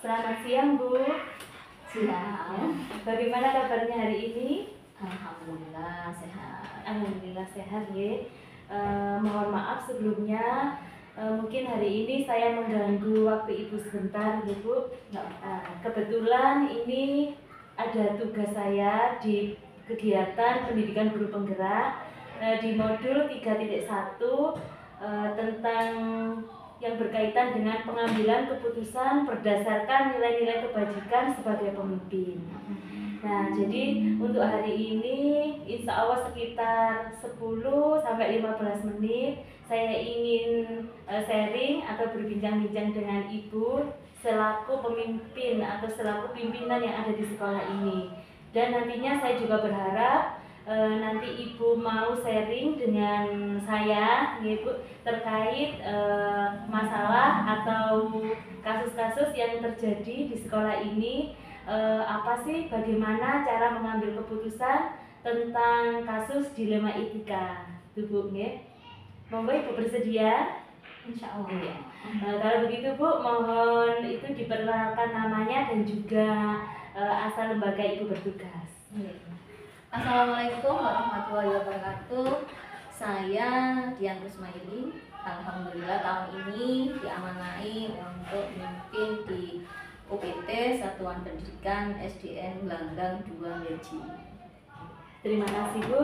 Selamat siang, Bu. Siang. Bagaimana kabarnya hari ini? Alhamdulillah sehat. Alhamdulillah sehat, ya. Mohon maaf sebelumnya, mungkin hari ini saya mengganggu waktu Ibu sebentar, ya, Bu. Kebetulan ini ada tugas saya di kegiatan pendidikan guru penggerak di modul 3.1 tentang yang berkaitan dengan pengambilan keputusan berdasarkan nilai-nilai kebajikan sebagai pemimpin. Nah, jadi untuk hari ini insya Allah sekitar 10-15 menit saya ingin sharing atau berbincang-bincang dengan Ibu selaku pemimpin atau selaku pimpinan yang ada di sekolah ini. Dan nantinya saya juga berharap nanti Ibu mau sharing dengan saya, Ibu, terkait masalah atau kasus-kasus yang terjadi di sekolah ini. Apa sih, bagaimana cara mengambil keputusan tentang kasus dilema etika, Bu, nggih? Monggo Ibu bersedia? Insya Allah. Ya. Kalau begitu, Bu, mohon itu diperkenalkan namanya dan juga asal lembaga Ibu bertugas. Assalamualaikum warahmatullahi wabarakatuh. Saya Dian Rusmaili. Alhamdulillah tahun ini diamanai untuk memimpin di UPT Satuan Pendidikan SDN Gelanggang 2 Meji. Terima kasih, Bu.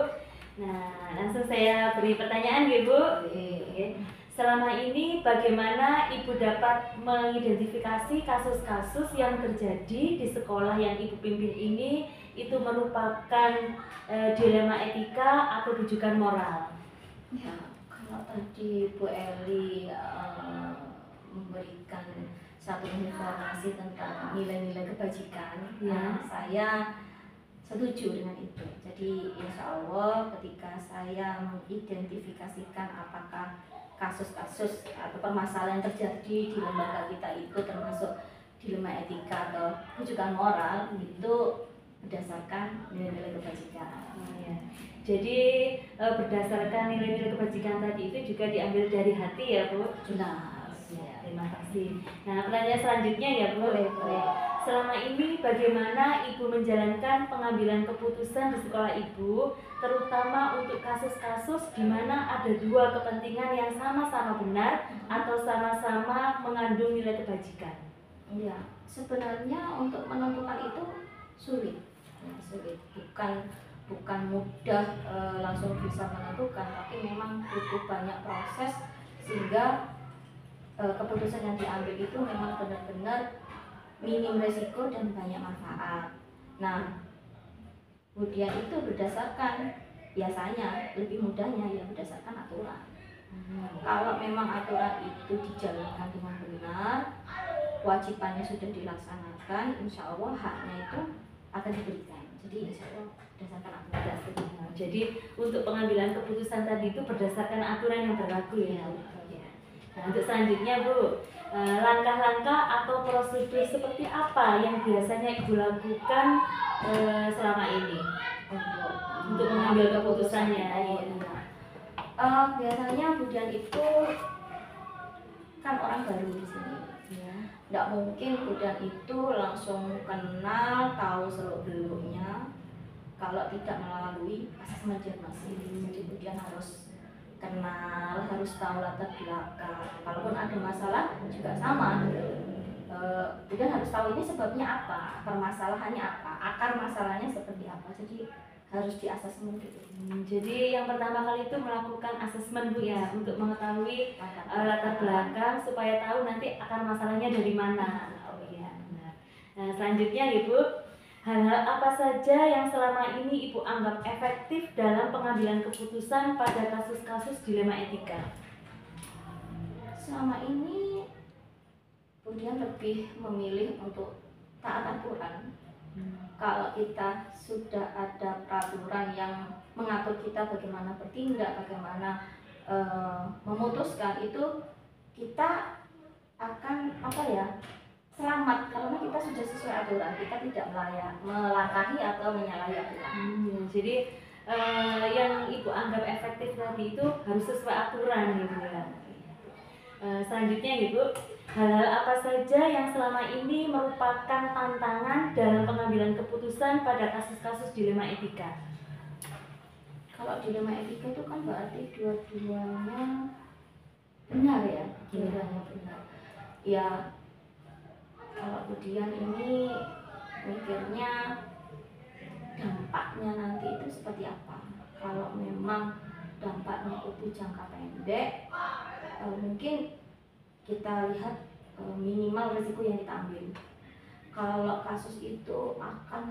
Nah, langsung saya beri pertanyaan, ya, Bu. Selama ini bagaimana Ibu dapat mengidentifikasi kasus-kasus yang terjadi di sekolah yang Ibu pimpin ini itu merupakan dilema etika atau rujukan moral? Ya, kalau tadi Bu Eli memberikan satu informasi tentang nilai-nilai kebajikan, ya, saya setuju dengan itu. Jadi insya Allah ketika saya mengidentifikasikan apakah kasus-kasus atau permasalahan yang terjadi di lembaga kita itu termasuk dilema etika atau rujukan moral, itu berdasarkan nilai-nilai kebajikan. Ya. Jadi berdasarkan nilai-nilai kebajikan tadi itu juga diambil dari hati, ya, Bu? Jelas. Ya, terima kasih. Nah, pertanyaan selanjutnya, ya, Bu. Boleh. Selama ini bagaimana Ibu menjalankan pengambilan keputusan di sekolah Ibu, terutama untuk kasus-kasus di mana ada dua kepentingan yang sama-sama benar atau sama-sama mengandung nilai kebajikan? Ya, sebenarnya untuk menentukan itu sulit. Ya, sulit. Bukan mudah langsung bisa menentukan, tapi memang butuh banyak proses sehingga keputusan yang diambil itu memang benar-benar minim resiko dan banyak manfaat. Nah, kemudian itu berdasarkan, biasanya lebih mudahnya ya berdasarkan aturan. Kalau memang aturan itu dijalankan dengan benar, kewajibannya sudah dilaksanakan, insya Allah haknya itu akan diberikan. Jadi insya Allah berdasarkan aturan. Jadi untuk pengambilan keputusan tadi itu berdasarkan aturan yang berlaku, ya. Nah, untuk selanjutnya, Bu, langkah-langkah atau prosedur seperti apa yang biasanya Ibu lakukan selama ini untuk mengambil keputusannya? Biasanya Budian itu kan orang baru di sini, ya. Tidak mungkin Budian itu langsung kenal, tahu seluk-beluknya kalau tidak melalui asesmen diagnosis. Jadi Budian harus kenal, harus tahu latar belakang. Kalaupun ada masalah juga sama. Kemudian harus tahu ini sebabnya apa, permasalahannya apa, akar masalahnya seperti apa. Jadi harus diasesmen gitu. Jadi yang pertama kali itu melakukan asesmen, Bu, ya, untuk mengetahui latar belakang supaya tahu nanti akar masalahnya dari mana. Oh iya, benar. Nah, selanjutnya, Ibu, hal-hal apa saja yang selama ini Ibu anggap efektif dalam pengambilan keputusan pada kasus-kasus dilema etika? Selama ini kemudian lebih memilih untuk taat aturan. Kalau kita sudah ada peraturan yang mengatur kita bagaimana bertindak, bagaimana memutuskan, itu kita akan selamat karena kita sudah sesuai aturan, kita tidak melangkahi atau menyalahi aturan. Jadi yang Ibu anggap efektif tadi itu harus sesuai aturan, gitu ya. Selanjutnya Ibu, hal-hal apa saja yang selama ini merupakan tantangan dalam pengambilan keputusan pada kasus-kasus dilema etika? Kalau dilema etika itu kan berarti dua-duanya benar ya, dua-duanya benar. Ya, kalau kemudian ini mikirnya dampaknya nanti itu seperti apa. Kalau memang dampaknya itu jangka pendek, mungkin kita lihat minimal risiko yang kita ambil. Kalau kasus itu akan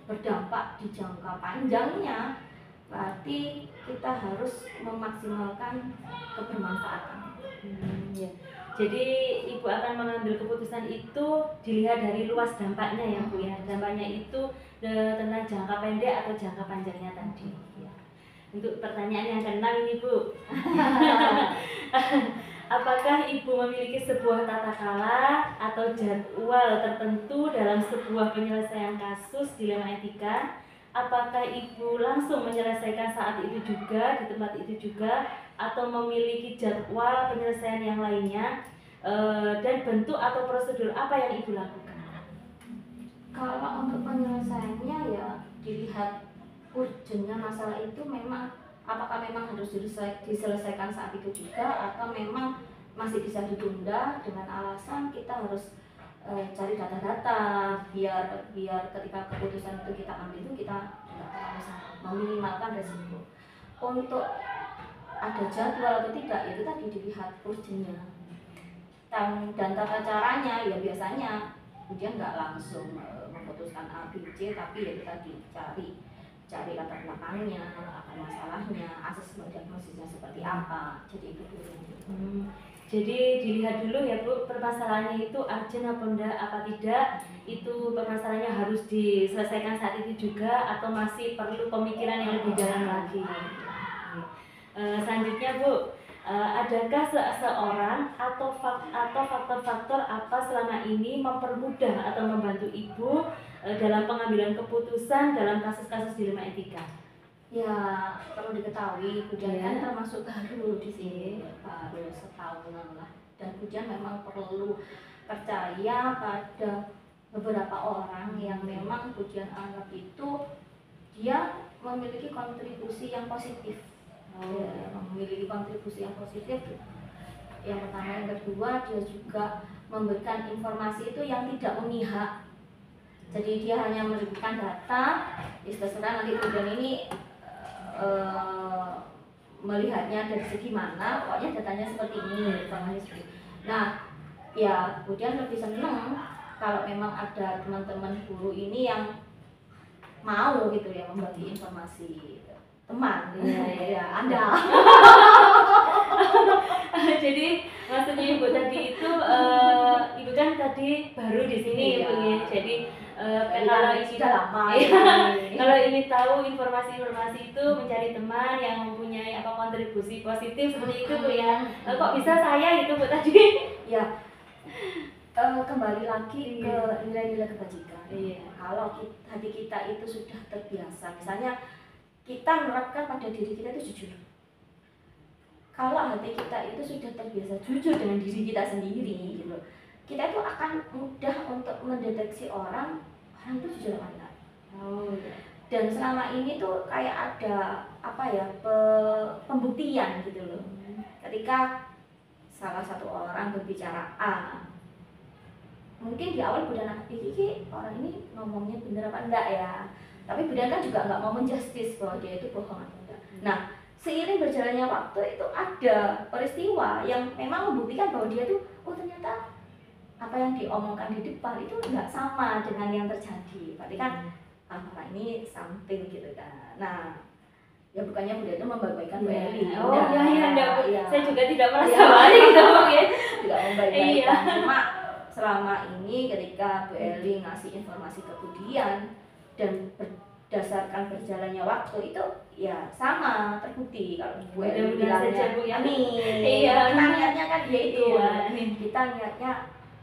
berdampak di jangka panjangnya, berarti kita harus memaksimalkan kebermanfaatan. Ya. Jadi Ibu akan mengambil keputusan itu dilihat dari luas dampaknya ya Bu ya. Dampaknya itu tentang jangka pendek atau jangka panjangnya tadi. Ya. Untuk pertanyaan yang keenam ini Bu, apakah Ibu memiliki sebuah tata cara atau jadwal tertentu dalam sebuah penyelesaian kasus dilema etika? Apakah Ibu langsung menyelesaikan saat itu juga, di tempat itu juga, atau memiliki jadwal penyelesaian yang lainnya? Dan bentuk atau prosedur apa yang Ibu lakukan? Kalau untuk penyelesaiannya ya dilihat urgennya masalah itu, memang apakah memang harus diselesaikan saat itu juga, atau memang masih bisa ditunda dengan alasan kita harus cari data-data biar ketika keputusan itu kita ambil itu kita tidak terlalu meminimalkan resiko. Untuk ada jadwal atau tidak itu tadi dilihat urgennya dan tata caranya. Ya biasanya dia nggak langsung memutuskan A, B, C, tapi ya kita cari latar belakangnya, apa masalahnya, asesmen diagnosisnya seperti apa. Jadi itu dulu. Jadi dilihat dulu ya Bu, permasalahannya itu urgent apa tidak, itu permasalahannya harus diselesaikan saat itu juga atau masih perlu pemikiran yang lebih dalam lagi. Selanjutnya Bu, adakah seseorang atau faktor-faktor apa selama ini mempermudah atau membantu Ibu dalam pengambilan keputusan dalam kasus-kasus dilema etika? Ya, perlu diketahui Budian kan termasuk baru di sini, baru setahunan lah. Dan Budian memang perlu percaya pada beberapa orang yang memang Budian anggap itu dia memiliki kontribusi yang positif. Ya, memiliki kontribusi yang positif. Yang pertama, yang kedua, dia juga memberikan informasi itu yang tidak memihak. Jadi dia hanya memberikan data, terserah nanti Budian ini melihatnya dari segi mana, pokoknya datanya seperti ini, informasi seperti ini. Nah, ya kemudian lebih senang kalau memang ada teman-teman guru ini yang mau gitu ya membagi informasi. Teman ya Anda. Jadi maksudnya Ibu tadi itu Ibu kan tadi baru di sini Ibu ya. Jadi kalau ini sudah lama kalau ini tahu informasi-informasi itu mencari teman yang mempunyai kontribusi positif seperti itu Bu ya. Kok bisa saya itu Bu tadi? Ya, kembali lagi ke nilai-nilai kebajikan. Kalau hati kita itu sudah terbiasa, misalnya kita menerapkan pada diri kita itu jujur. Kalau hati kita itu sudah terbiasa jujur dengan diri kita sendiri gitu, kita itu akan mudah untuk mendeteksi orang itu jujur apa enggak. Dan selama ini tuh kayak ada pembuktian gitu loh. Ketika salah satu orang berbicara A, mungkin di awal Budian ini orang ini ngomongnya benar apa enggak ya, tapi Budian kan juga nggak mau menjustis bahwa dia itu bohong atau enggak. Nah, seiring berjalannya waktu itu ada peristiwa yang memang membuktikan bahwa dia tuh ternyata apa yang diomongkan di depan itu nggak sama dengan yang terjadi. Berarti kan apa ini something gitu kan. Nah, ya bukannya Budian itu membagi-bagikan Bu Eli. Saya juga tidak merasa baik gitu ya. Tidak membagi-bagikan. Cuma selama ini ketika Bu Eli ngasih informasi ke Budian dan berdasarkan berjalannya waktu itu ya sama terbukti kalau Bu Eli bilangnya Bu ya. Amin. Kita niatnya kan dia itu. Kita niatnya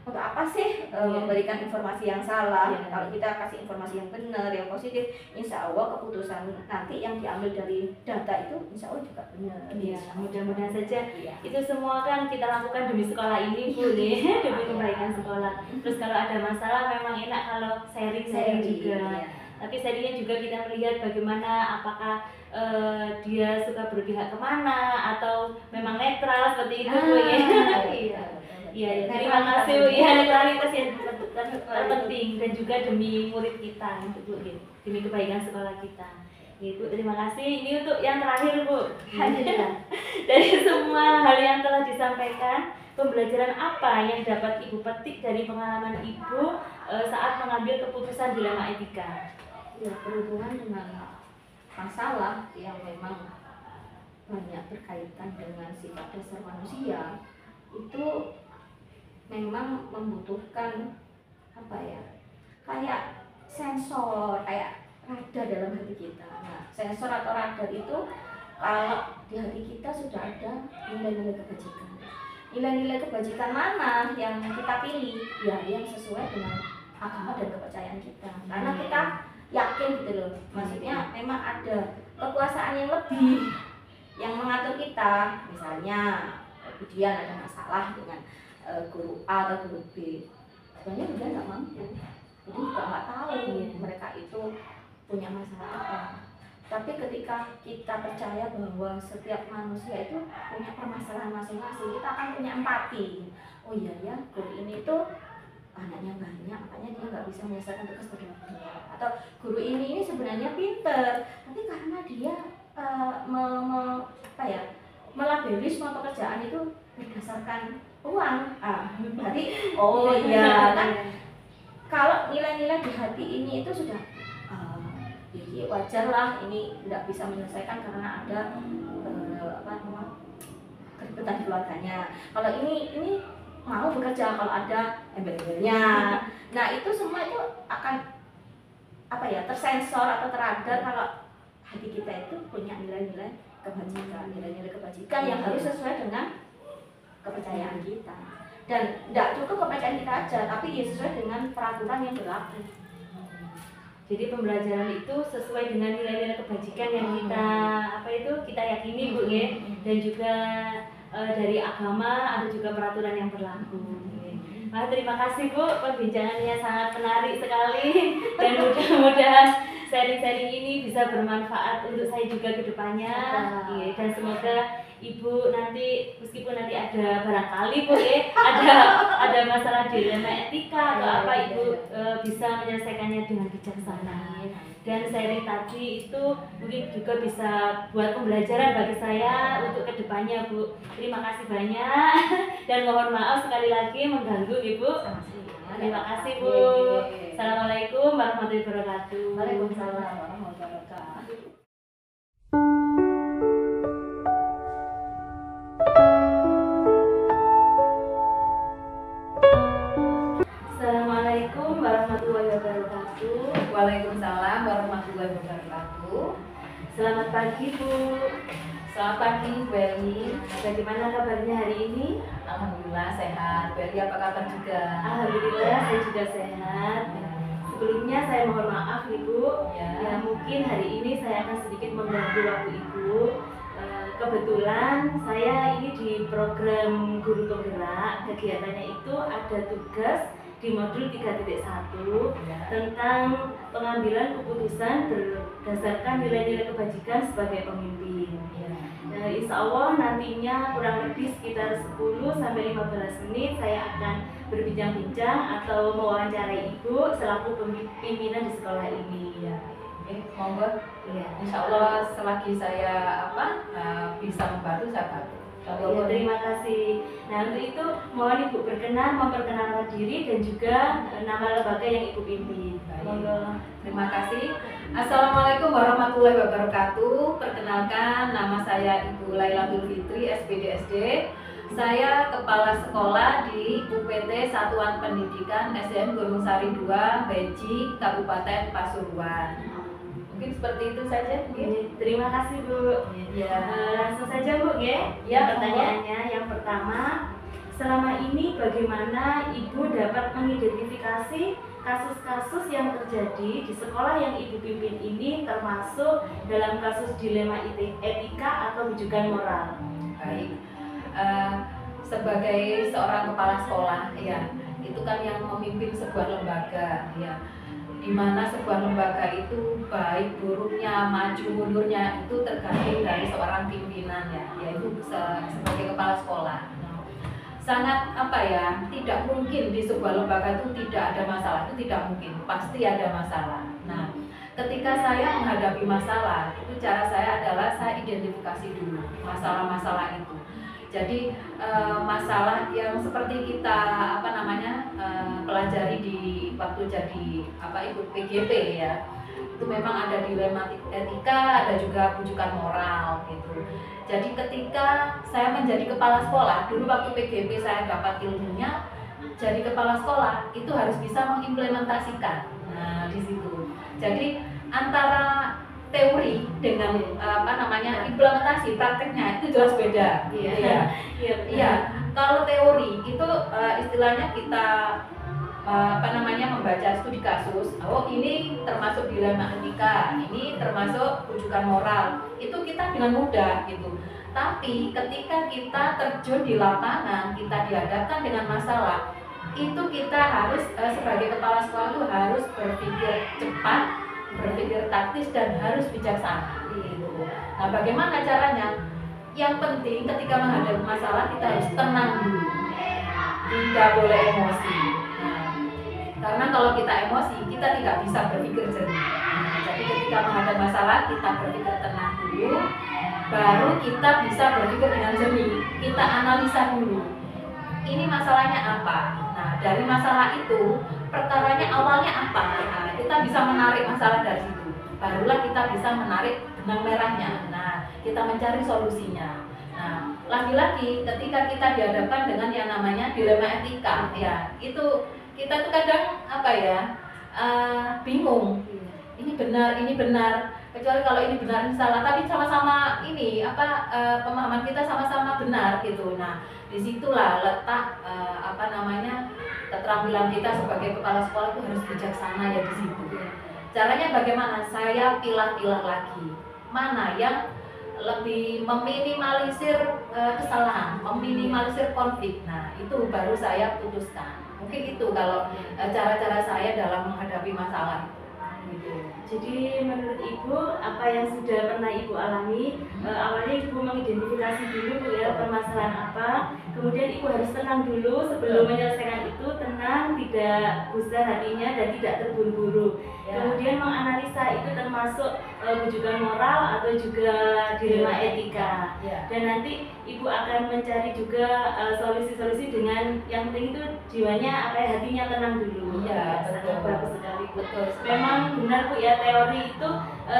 untuk apa sih memberikan informasi yang salah? Kalau kita kasih informasi yang benar, yang positif, insya Allah keputusan nanti yang diambil dari data itu insya Allah juga benar. Iya, mudah-mudahan saja. Iya. Itu semua kan kita lakukan demi sekolah ini, Bu, nih, demi kebaikan sekolah. Terus kalau ada masalah memang enak kalau sharing juga. Tapi sharingnya juga kita melihat bagaimana, apakah dia suka berpihak kemana atau memang netral seperti itu, Bu, ya. Iya. Iya, terima kasih, Bu. Iya, netralitas yang terpenting dan juga demi murid kita, Bu, demi kebaikan sekolah kita. Ibu, terima kasih. Ini untuk yang terakhir, Bu. Dari semua hal yang telah disampaikan, pembelajaran apa yang dapat Ibu petik dari pengalaman Ibu saat mengambil keputusan dilema etika? Ya, berhubungan dengan masalah yang memang banyak berkaitan dengan sifat dasar manusia, itu memang membutuhkan apa ya, kayak sensor, kayak radar dalam hati kita. Nah, sensor atau radar itu kalau di hati kita sudah ada nilai-nilai kebajikan. Nilai-nilai kebajikan mana yang kita pilih? Ya, yang sesuai dengan agama dan kepercayaan kita. Karena kita yakin gitu loh, maksudnya memang ada kekuasaan yang lebih yang mengatur kita. Misalnya ujian ada masalah dengan guru A atau guru B, sebenarnya dia nggak mampu, jadi juga nggak tahu mereka itu punya masalah apa. Tapi ketika kita percaya bahwa setiap manusia itu punya permasalahan masing-masing, kita akan punya empati. Oh iya ya, guru ini tuh anaknya banyak, makanya dia nggak bisa menyelesaikan tugas pada waktunya. Atau guru ini sebenarnya pinter, tapi karena dia melabeli semua pekerjaan itu berdasarkan uang. Berarti oh iya kan, kalau nilai-nilai di hati ini itu sudah jadi wajar lah ini tidak bisa menyelesaikan karena ada keributan di keluarganya. Kalau ini mau bekerja kalau ada embel-embelnya. Nah, itu semua itu akan tersensor atau teradar kalau hati kita itu punya nilai-nilai kebajikan yang harus sesuai dengan kepercayaan kita. Dan tidak cukup kepercayaan kita aja, tapi ya sesuai dengan peraturan yang berlaku. Jadi pembelajaran itu sesuai dengan nilai-nilai kebajikan yang kita yakini, Bu, ya. Dan juga dari agama ada juga peraturan yang berlaku. Terima kasih, Bu, perbincangannya sangat menarik sekali dan mudah-mudahan sharing-sharing ini bisa bermanfaat untuk saya juga ke depannya. Dan semoga Ibu nanti, meskipun nanti ada barangkali, Bu, ya, ada masalah dilema etika atau apa, Ibu bisa menyelesaikannya dengan bijaksana. Dan sharing tadi itu mungkin juga bisa buat pembelajaran bagi saya untuk kedepannya, Bu. Terima kasih banyak dan mohon maaf sekali lagi mengganggu, Ibu. Terima kasih, Bu. Assalamualaikum warahmatullahi wabarakatuh. Waalaikumsalam warahmatullahi wabarakatuh. Assalamualaikum warahmatullahi wabarakatuh. Waalaikumsalam warahmatullahi wabarakatuh. Selamat pagi, Bu. Selamat pagi, Bu Eli. Bagaimana kabarnya hari ini? Alhamdulillah sehat. Bu Eli, apa kabar juga? Alhamdulillah saya juga sehat. Sebelumnya saya mohon maaf, Ibu. Ya. Mungkin hari ini saya akan sedikit mengganggu waktu Ibu. Kebetulan saya ini di program Guru Penggerak. Kegiatannya itu ada tugas di modul 3.1 tentang pengambilan keputusan berdasarkan nilai-nilai kebajikan sebagai pemimpin. Insya Allah nantinya kurang lebih sekitar 10-15 menit saya akan berbincang-bincang atau mewawancarai Ibu selaku pimpinan di sekolah ini. Monggo. Insya Allah selagi saya bisa membantu, saya bantu. Terima kasih. Nah, untuk itu mohon Ibu berkenan memperkenalkan diri dan juga nama lembaga yang Ibu pimpin. Monggo. Terima kasih. Assalamualaikum warahmatullahi wabarakatuh. Perkenalkan, nama saya Ibu Lailatul Fitri, SPDSD. Saya kepala sekolah di UPT Satuan Pendidikan SDN Gunung Sari 2, Beji, Kabupaten Pasuruan. Mungkin seperti itu saja. Terima kasih, Bu. Langsung saja, Bu, ya. Ya, Pertanyaannya yang pertama, selama ini bagaimana Ibu dapat mengidentifikasi kasus-kasus yang terjadi di sekolah yang Ibu pimpin ini, termasuk dalam kasus dilema etika atau rujukan moral? Baik, sebagai seorang kepala sekolah, ya, itu kan yang memimpin sebuah lembaga, ya, di mana sebuah lembaga itu baik buruknya, maju mundurnya itu tergantung dari seorang pimpinan, ya, yaitu sebagai kepala sekolah. Sangat tidak mungkin di sebuah lembaga itu tidak ada masalah, itu tidak mungkin, pasti ada masalah. Nah, ketika saya menghadapi masalah, itu cara saya adalah saya identifikasi dulu masalah-masalah itu. Jadi masalah yang seperti kita pelajari di waktu jadi ikut PGP, ya, itu memang ada dilema etika, ada juga rujukan moral gitu. Jadi ketika saya menjadi kepala sekolah, dulu waktu PGP saya dapat ilmunya, jadi kepala sekolah itu harus bisa mengimplementasikan. Nah, di situ. Jadi antara teori dengan implementasi prakteknya itu jelas beda. Iya. Kalau teori itu istilahnya kita membaca studi kasus. Oh, ini termasuk dilema etika, ini termasuk rujukan moral. Itu kita dengan mudah gitu. Tapi ketika kita terjun di lapangan, kita dihadapkan dengan masalah, itu kita harus sebagai kepala sekolah itu harus berpikir cepat, berpikir taktis, dan harus bijaksana gitu. Nah, bagaimana caranya? Yang penting ketika menghadapi masalah kita harus tenang dulu, tidak boleh emosi. Karena kalau kita emosi, kita tidak bisa berpikir jernih. Jadi ketika menghadapi masalah, kita berpikir tenang dulu, baru kita bisa berpikir dengan jernih. Kita analisa dulu, ini masalahnya apa. Nah, dari masalah itu, perkaranya awalnya apa. Nah, kita bisa menarik masalah dari situ. Barulah kita bisa menarik benang merahnya. Nah, kita mencari solusinya. Nah, lagi-lagi ketika kita dihadapkan dengan yang namanya dilema etika, ya, itu kita tuh kadang bingung, ini benar, kecuali kalau ini benar ini salah, tapi sama-sama pemahaman kita sama-sama benar gitu. Nah, disitulah letak keterampilan kita sebagai kepala sekolah itu harus bijaksana, ya, di situ. Caranya bagaimana? Saya pilah-pilah lagi mana yang lebih meminimalisir kesalahan, meminimalisir konflik. Nah, itu baru saya putuskan. Mungkin itu kalau cara-cara saya dalam menghadapi masalah gitu. Jadi menurut Ibu, apa yang sudah pernah Ibu alami, awalnya Ibu mengidentifikasi dulu ya permasalahan apa, kemudian Ibu harus tenang dulu sebelum menyelesaikan itu, tenang, tidak gusar hatinya dan tidak terburu-buru. Kemudian menganalisa itu termasuk rujukan moral atau juga dilema etika. Dan nanti Ibu akan mencari juga solusi-solusi dengan yang penting itu jiwanya hatinya tenang dulu. Betul. Bagus sekali, betul. Memang benar Bu ya, teori itu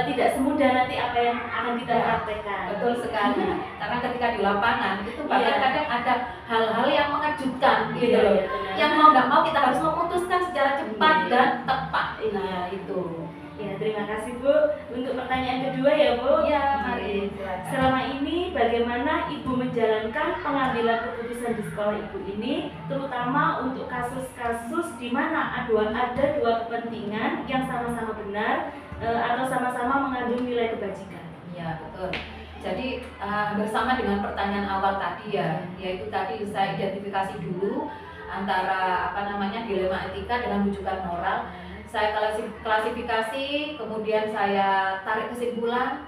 tidak semudah nanti apa yang akan kita praktekkan. Betul sekali. Karena ketika di lapangan itu bahkan kadang ada hal-hal yang mengejutkan gitu loh. Yang mau nggak mau kita harus memutuskan secara cepat dan tepat. Nah, itu. Ya, terima kasih Bu. Untuk pertanyaan kedua ya Bu. Ya, mari. Selama ini bagaimana Ibu menjalankan pengambilan keputusan di sekolah Ibu ini, terutama untuk kasus-kasus di mana ada dua kepentingan yang sama-sama benar atau sama-sama mengandung nilai kebajikan? Ya, betul. Jadi bersama dengan pertanyaan awal tadi, ya, yaitu tadi saya identifikasi dulu antara dilema etika dengan rujukan moral. Saya klasifikasi, kemudian saya tarik kesimpulan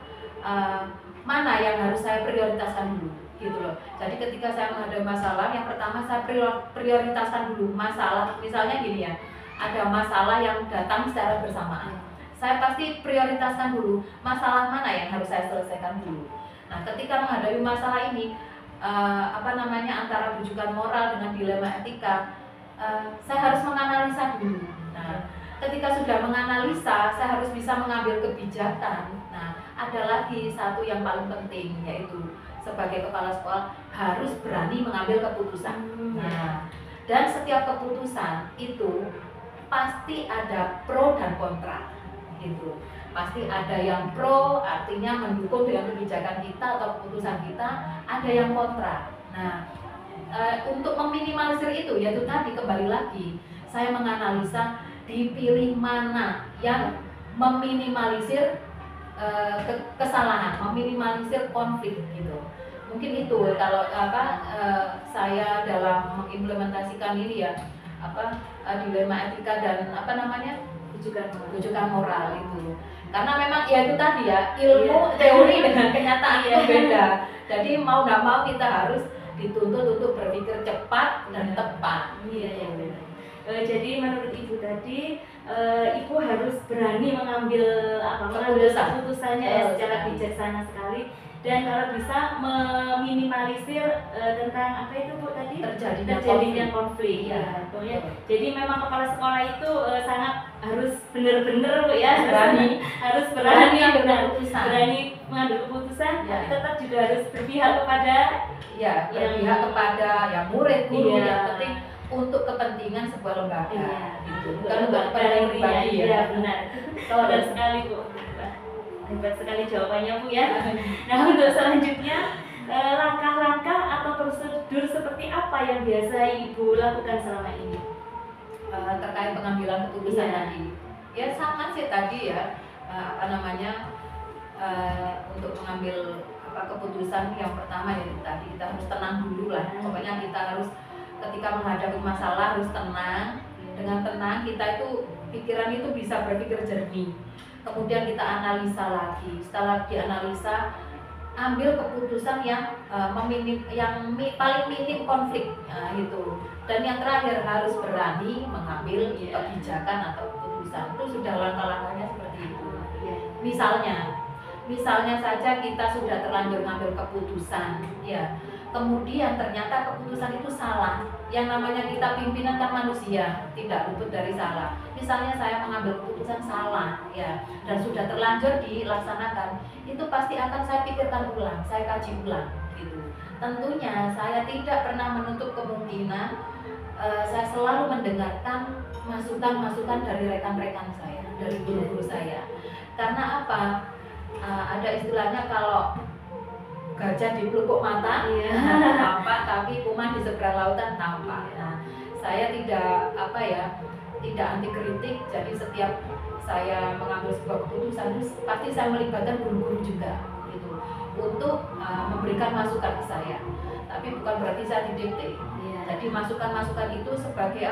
mana yang harus saya prioritaskan dulu, gitu loh. Jadi ketika saya menghadapi masalah, yang pertama saya prioritaskan dulu masalah. Misalnya gini ya, ada masalah yang datang secara bersamaan. Saya pasti prioritaskan dulu masalah mana yang harus saya selesaikan dulu. Nah, ketika menghadapi masalah ini, antara rujukan moral dengan dilema etika, saya harus menganalisa dulu. Nah, ketika sudah menganalisa, saya harus bisa mengambil kebijakan. Nah, ada lagi satu yang paling penting, yaitu sebagai kepala sekolah harus berani mengambil keputusan. Nah, dan setiap keputusan itu pasti ada pro dan kontra, gitu. Pasti ada yang pro, artinya mendukung dengan kebijakan kita atau keputusan kita, ada yang kontra. Nah, untuk meminimalisir itu, yaitu tadi kembali lagi saya menganalisa dipilih mana yang meminimalisir kesalahan, meminimalisir konflik gitu. Mungkin itu kalau saya dalam mengimplementasikan ini ya dilema etika dan rujukan moral itu. Karena memang ya itu tadi ya, ilmu teori dengan kenyataan itu beda. Jadi mau nggak mau kita harus dituntut untuk berpikir cepat dan tepat. Iya, benar. Jadi menurut Ibu tadi, Ibu harus berani mengambil keputusannya ya, secara bijaksana sekali, dan kalau bisa meminimalisir tentang apa itu Bu tadi, terjadinya konflik. Ya, pokoknya. Jadi memang kepala sekolah itu sangat harus benar-benar Bu ya, harus berani mengambil keputusan, tapi tetap juga harus berpihak kepada ya murid guru yang penting untuk kepentingan sebuah lembaga gitu. Bukan untuk kepentingan pribadi ya. Benar. Benar sekali Bu. Hebat sekali jawabannya Bu ya. Nah, untuk selanjutnya langkah-langkah atau prosedur seperti apa yang biasa Ibu lakukan selama ini terkait pengambilan keputusan tadi? Ya sama sih tadi ya, untuk mengambil keputusan yang pertama ya tadi kita harus tenang dulu lah. Pokoknya kita harus ketika menghadapi masalah harus tenang. Dengan tenang kita itu pikiran itu bisa berpikir jernih. Kemudian kita analisa lagi. Setelah dianalisa, ambil keputusan yang paling minim konflik gitu. Dan yang terakhir harus berani mengambil kebijakan atau keputusan. Itu sudah langkah-langkahnya seperti itu. Misalnya saja kita sudah terlanjur ngambil keputusan, ya. Kemudian ternyata keputusan itu salah. Yang namanya kita pimpinan kan manusia, tidak luput dari salah. Misalnya saya mengambil keputusan salah, ya, dan sudah terlanjur dilaksanakan, itu pasti akan saya pikirkan ulang, saya kaji ulang, gitu. Tentunya saya tidak pernah menutup kemungkinan, saya selalu mendengarkan masukan-masukan dari rekan-rekan saya, dari guru-guru saya. Karena apa? Ada istilahnya kalau gajah di pelupuk mata tampak, tapi kuman di seberang lautan tampak. Nah, saya tidak anti kritik. Jadi setiap saya mengambil sebuah keputusan, pasti saya melibatkan guru-guru juga, gitu, untuk memberikan masukan ke saya. Tapi bukan berarti saya didikte. Jadi masukan-masukan itu sebagai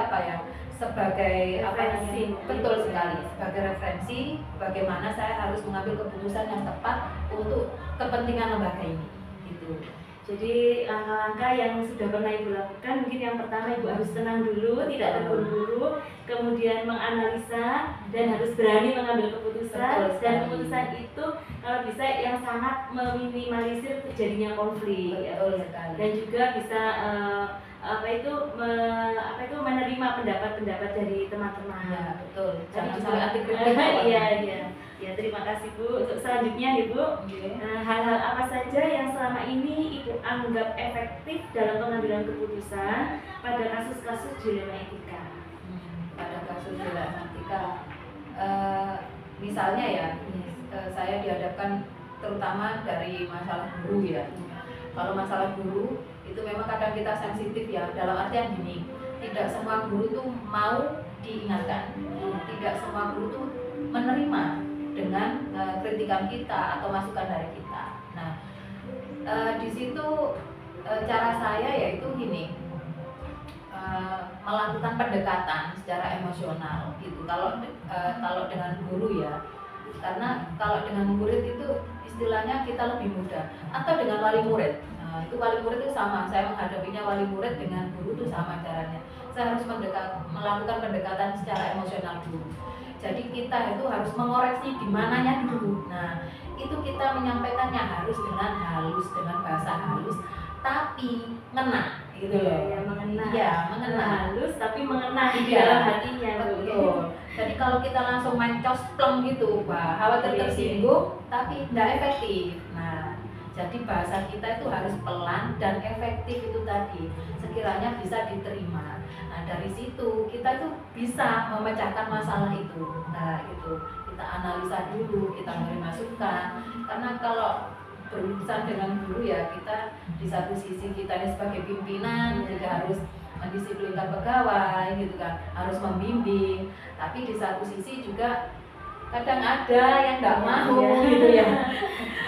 sebagai referensi. Betul sekali, sebagai referensi bagaimana saya harus mengambil keputusan yang tepat untuk kepentingan lembaga ini, gitu. Jadi langkah-langkah yang sudah pernah Ibu lakukan, mungkin yang pertama Ibu harus tenang dulu, tidak terburu-buru, kemudian menganalisa dan harus berani mengambil keputusan. Dan keputusan itu kalau bisa yang sangat meminimalisir terjadinya konflik, dan juga bisa menerima pendapat-pendapat dari teman-teman. Ya, betul. Jangan sampai anti kritik. Iya, terima kasih Bu. Untuk selanjutnya Ibu, hal-hal apa saja yang selama ini Ibu anggap efektif dalam pengambilan keputusan pada kasus-kasus dilema etika? Pada kasus dilema etika, misalnya ya, saya dihadapkan terutama dari masalah guru ya. Kalau masalah guru itu memang kadang kita sensitif ya, dalam artian gini, tidak semua guru tuh mau diingatkan, tidak semua guru tuh menerima dengan kritikan kita atau masukan dari kita. Nah, di situ cara saya yaitu gini, melakukan pendekatan secara emosional gitu. Kalau dengan guru ya, karena kalau dengan murid itu istilahnya kita lebih mudah, atau dengan wali murid. Nah, itu wali murid itu sama, saya menghadapinya wali murid dengan guru itu sama caranya. Saya harus melakukan pendekatan secara emosional dulu. Jadi kita itu harus mengoreksi di mananya dulu. Nah, itu kita menyampaikannya harus dengan halus, dengan bahasa halus, tapi ngena gitu loh. Mengena halus tapi mengena di dalam hatinya. Betul. Jadi kalau kita langsung main cosplem gitu, khawatir tersinggung tapi tidak efektif. Nah, jadi bahasa kita itu harus pelan dan efektif itu tadi, sekiranya bisa diterima. Nah, dari situ kita itu bisa memecahkan masalah itu. Nah, itu kita analisa dulu, kita beri masukan. Karena kalau berurusan dengan guru ya, kita di satu sisi kita ini sebagai pimpinan juga harus mendisiplinkan pegawai gitu kan, harus membimbing, tapi di satu sisi juga kadang ada yang nggak mau gitu ya.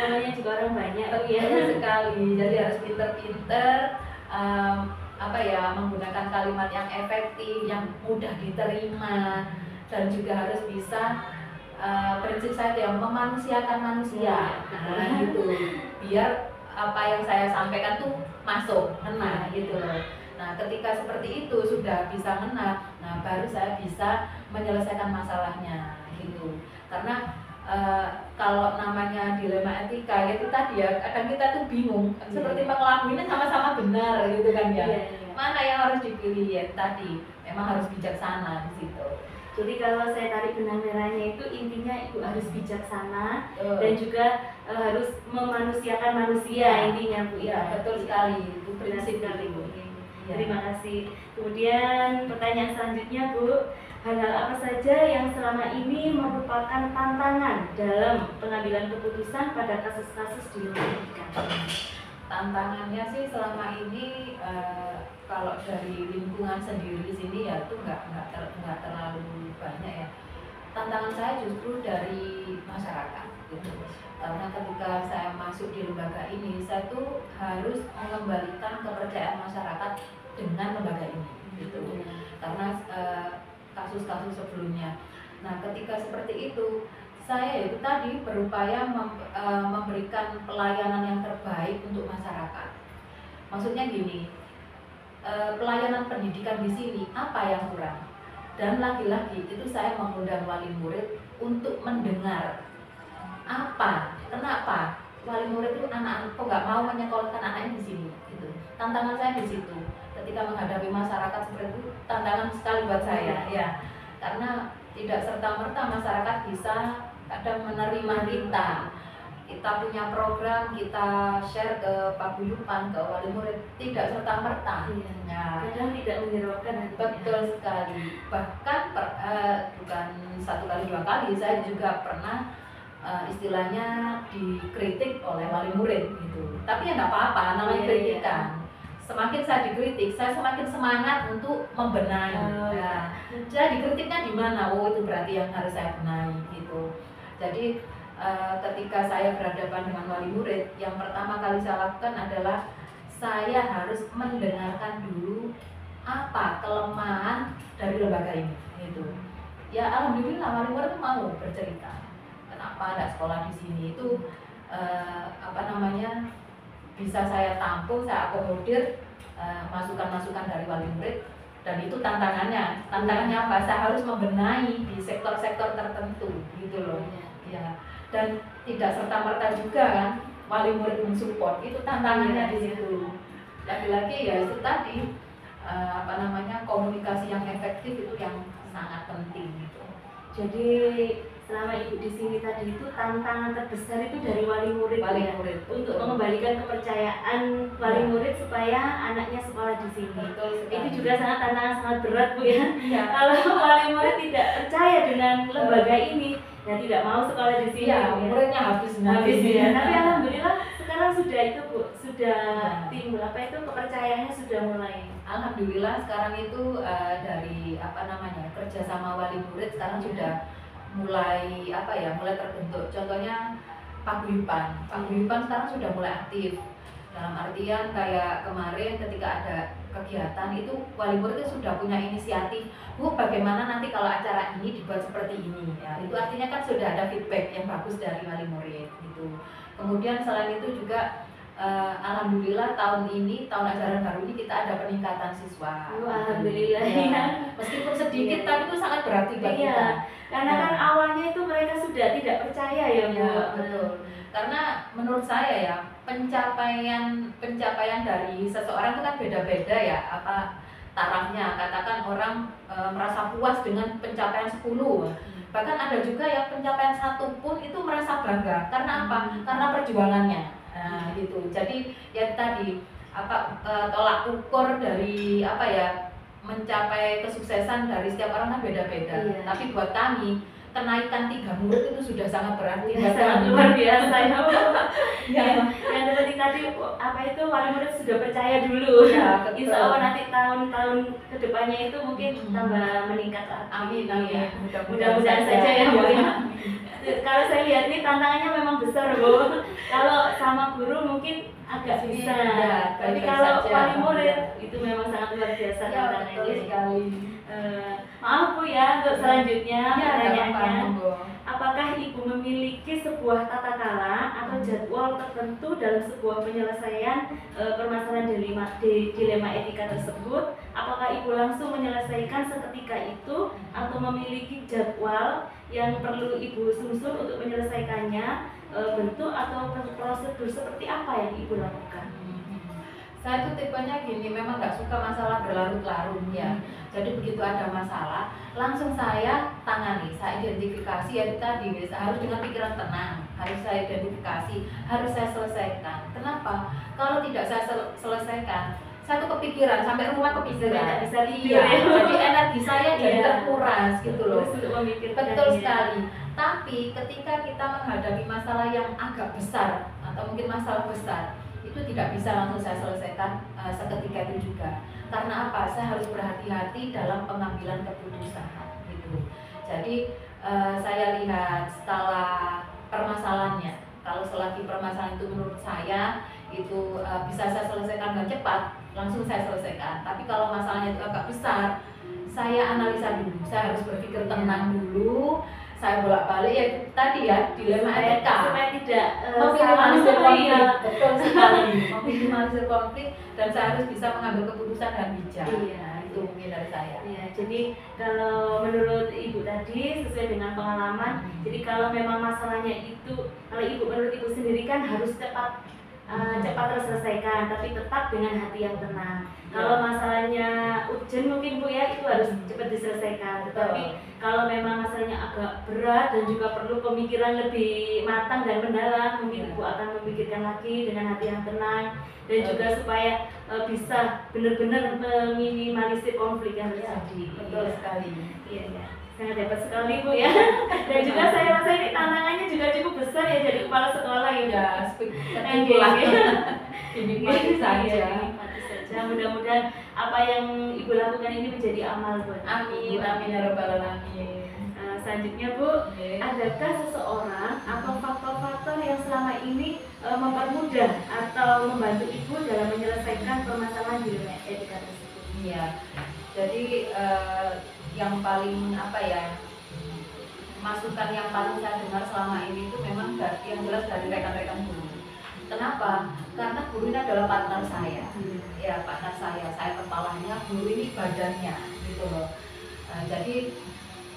Namanya juga orang banyak ya. Betul sekali, jadi harus pinter-pinter apa ya, menggunakan kalimat yang efektif, yang mudah diterima, dan juga harus bisa prinsip saya yang memanusiakan manusia. Nah, gitu. Biar apa yang saya sampaikan tuh masuk, ngena gitu loh. Nah, ketika seperti itu sudah bisa ngena, nah baru saya bisa menyelesaikan masalahnya gitu. Karena kalau namanya dilema etika itu tadi ya, kadang kita tuh bingung seperti ngelakuinnya sama-sama benar gitu kan ya. Mana yang harus dipilih ya tadi, memang harus bijaksana di situ. Jadi kalau saya tarik benang merahnya itu intinya ibu harus bijaksana dan juga harus memanusiakan manusia intinya Bu ya. Betul sekali, itu prinsip sekali Bu. Ya. Terima kasih. Kemudian pertanyaan selanjutnya Bu, hal-hal apa saja yang selama ini merupakan tantangan dalam pengambilan keputusan pada kasus-kasus di luar pendidikan? Tantangannya sih selama ini kalau dari lingkungan sendiri di sini ya itu nggak terlalu banyak ya. Tantangan saya justru dari masyarakat gitu. Karena ketika saya masuk di lembaga ini, saya tuh harus mengembalikan kepercayaan masyarakat dengan lembaga ini gitu. Karena kasus-kasus sebelumnya. Nah, ketika seperti itu, saya itu tadi berupaya memberikan pelayanan yang terbaik untuk masyarakat. Maksudnya gini, pelayanan pendidikan di sini apa yang kurang? Dan lagi-lagi itu saya mengundang wali murid untuk mendengar kenapa wali murid itu anak-anak kok nggak mau menyekolahkan anaknya di sini. Gitu. Tantangan saya di situ. Ketika menghadapi masyarakat seperti itu, tantangan sekali buat saya, ya, karena tidak serta-merta masyarakat bisa kadang menerima kita punya program, kita share ke paguyuban, ke wali murid, tidak serta-merta. Kadang tidak menghiraukan. Betul sekali. Bahkan bukan satu kali dua kali, saya juga pernah istilahnya dikritik oleh wali murid gitu. Tapi ya nggak apa-apa, namanya kritikan. Semakin saya dikritik, saya semakin semangat untuk membenahi. Nah, jadi kritiknya di mana? Oh, itu berarti yang harus saya benahi gitu. Jadi ketika saya berhadapan dengan wali murid, yang pertama kali saya lakukan adalah saya harus mendengarkan dulu apa kelemahan dari lembaga ini gitu. Ya alhamdulillah wali murid mau bercerita kenapa ada sekolah di sini, itu bisa saya tampung, saya akomodir masukan-masukan dari wali murid. Dan itu tantangannya apa? Saya harus membenahi di sektor-sektor tertentu gitu loh ya. Dan tidak serta-merta juga kan wali murid mensupport, itu tantangannya di situ. Lagi-lagi ya itu tadi komunikasi yang efektif itu yang sangat penting gitu. Jadi selama ibu di sini tadi itu tantangan terbesar itu dari wali murid untuk mengembalikan kepercayaan wali murid supaya anaknya sekolah di sini. Itu juga tantangan sangat berat Bu ya. Kalau wali murid tidak percaya dengan lembaga ini, ya tidak mau sekolah di sini. Muridnya habis ya. Tapi alhamdulillah sekarang sudah itu Bu, sudah timbul kepercayaannya sudah mulai. Alhamdulillah sekarang itu dari kerjasama wali murid sekarang sudah mulai terbentuk. Contohnya paguyuban sekarang sudah mulai aktif. Dalam artian kayak kemarin ketika ada kegiatan itu wali murid sudah punya inisiatif, Bu, bagaimana nanti kalau acara ini dibuat seperti ini ya. Itu artinya kan sudah ada feedback yang bagus dari wali murid gitu. Kemudian selain itu juga alhamdulillah tahun ajaran baru ini kita ada peningkatan siswa. Alhamdulillah ya. Meskipun sedikit tapi itu sangat berarti bagi kita. Karena kan awalnya itu mereka sudah tidak percaya ya Bu. Betul. Karena menurut saya ya pencapaian dari seseorang itu kan beda-beda ya tarafnya. Katakan orang merasa puas dengan pencapaian 10. Bahkan ada juga yang pencapaian 1 pun itu merasa bangga. Karena apa? Karena perjuangannya. Nah, gitu. Jadi ya tadi tolak ukur dari mencapai kesuksesan dari setiap orang kan beda-beda. Tapi buat kami kenaikan 3 murid itu sudah sangat berarti. Sangat luar biasa ya Bu. Ya. Yang seperti tadi apa itu wali murid sudah percaya dulu. Ya, betul. Insya Allah nanti tahun-tahun kedepannya itu mungkin tambah meningkat lagi. Amin, Ya. amin. Mudah-mudahan saja ya Bu ya. Kalau saya lihat ini tantangannya memang besar Bu. Kalau sama guru mungkin agak bisa, Ya, tapi baik-baik kalau saja. wali murid itu memang sangat luar biasa Ya, betul tantangannya. sekali. Maaf Bu ya untuk selanjutnya Ya, pertanyaannya. monggo. Apakah Ibu memiliki sebuah tata cara atau jadwal tertentu dalam sebuah penyelesaian permasalahan dilema etika tersebut? Apakah Ibu langsung menyelesaikan seketika itu atau memiliki jadwal yang perlu Ibu susun untuk menyelesaikannya? Bentuk atau prosedur seperti apa yang Ibu lakukan? Saya tuh tipenya gini, memang nggak suka masalah berlarut-larut ya. Jadi begitu ada masalah, langsung saya tangani, saya identifikasi ya tadi, harus dengan pikiran tenang, harus saya identifikasi, harus saya selesaikan. Kenapa? Kalau tidak saya selesaikan, saya tuh kepikiran, sampai rumah kepikiran. Nggak bisa tidur Iya, ya. jadi energi saya jadi Iya. terkuras gitu loh. Terus untuk memikirkan Betul ya. sekali. Tapi ketika kita menghadapi masalah yang agak besar atau mungkin masalah besar, itu tidak bisa langsung saya selesaikan seketika itu juga. Karena apa? Saya harus berhati-hati dalam pengambilan keputusan gitu. Jadi saya lihat skala permasalahannya. Kalau selagi permasalahan itu menurut saya itu bisa saya selesaikan dengan cepat, langsung saya selesaikan. Tapi kalau masalahnya itu agak besar, saya analisa dulu. Saya harus berpikir tenang dulu. Saya bolak-balik ya itu tadi ya dilema etika. Supaya tidak Meminimalisir salah. konflik, betul sekali. Meminimalisir konflik dan saya harus bisa mengambil keputusan dan bijak. Iya, Itu mungkin dari saya. Ya, jadi kalau menurut Ibu tadi sesuai dengan pengalaman, jadi kalau memang masalahnya itu, kalau Ibu menurut Ibu sendiri kan harus cepat terselesaikan, tapi tetap dengan hati yang tenang. Kalau masalahnya urgent mungkin Bu ya itu harus cepat diselesaikan. Tetapi kalau memang masalahnya agak berat dan juga perlu pemikiran lebih matang dan mendalam, mungkin Ibu akan memikirkan lagi dengan hati yang tenang dan juga supaya bisa benar-benar meminimalisir konflik yang terjadi. Betul sekali. Iya, ya. Sangat hebat sekali Bu ya. Dan juga saya rasa ini tantangannya juga cukup besar ya jadi kepala sekolah ya. Ya, Ketinggalan. dinikmati saja. Dinikmati saja. Mudah-mudahan apa yang Ibu lakukan ini menjadi amal buat Amin, Ibu. amin ya rabbal alamin. Selanjutnya Bu, adakah seseorang atau faktor-faktor yang selama ini mempermudah atau membantu Ibu dalam menyelesaikan permasalahan dilema etika tersebut? Iya. Jadi yang paling apa ya? Masukan yang paling saya dengar selama ini itu memang yang jelas dari rekan-rekan guru. Kenapa? Karena guru ini adalah partner saya. Ya, partner saya kepalanya, guru ini badannya gitu loh. Jadi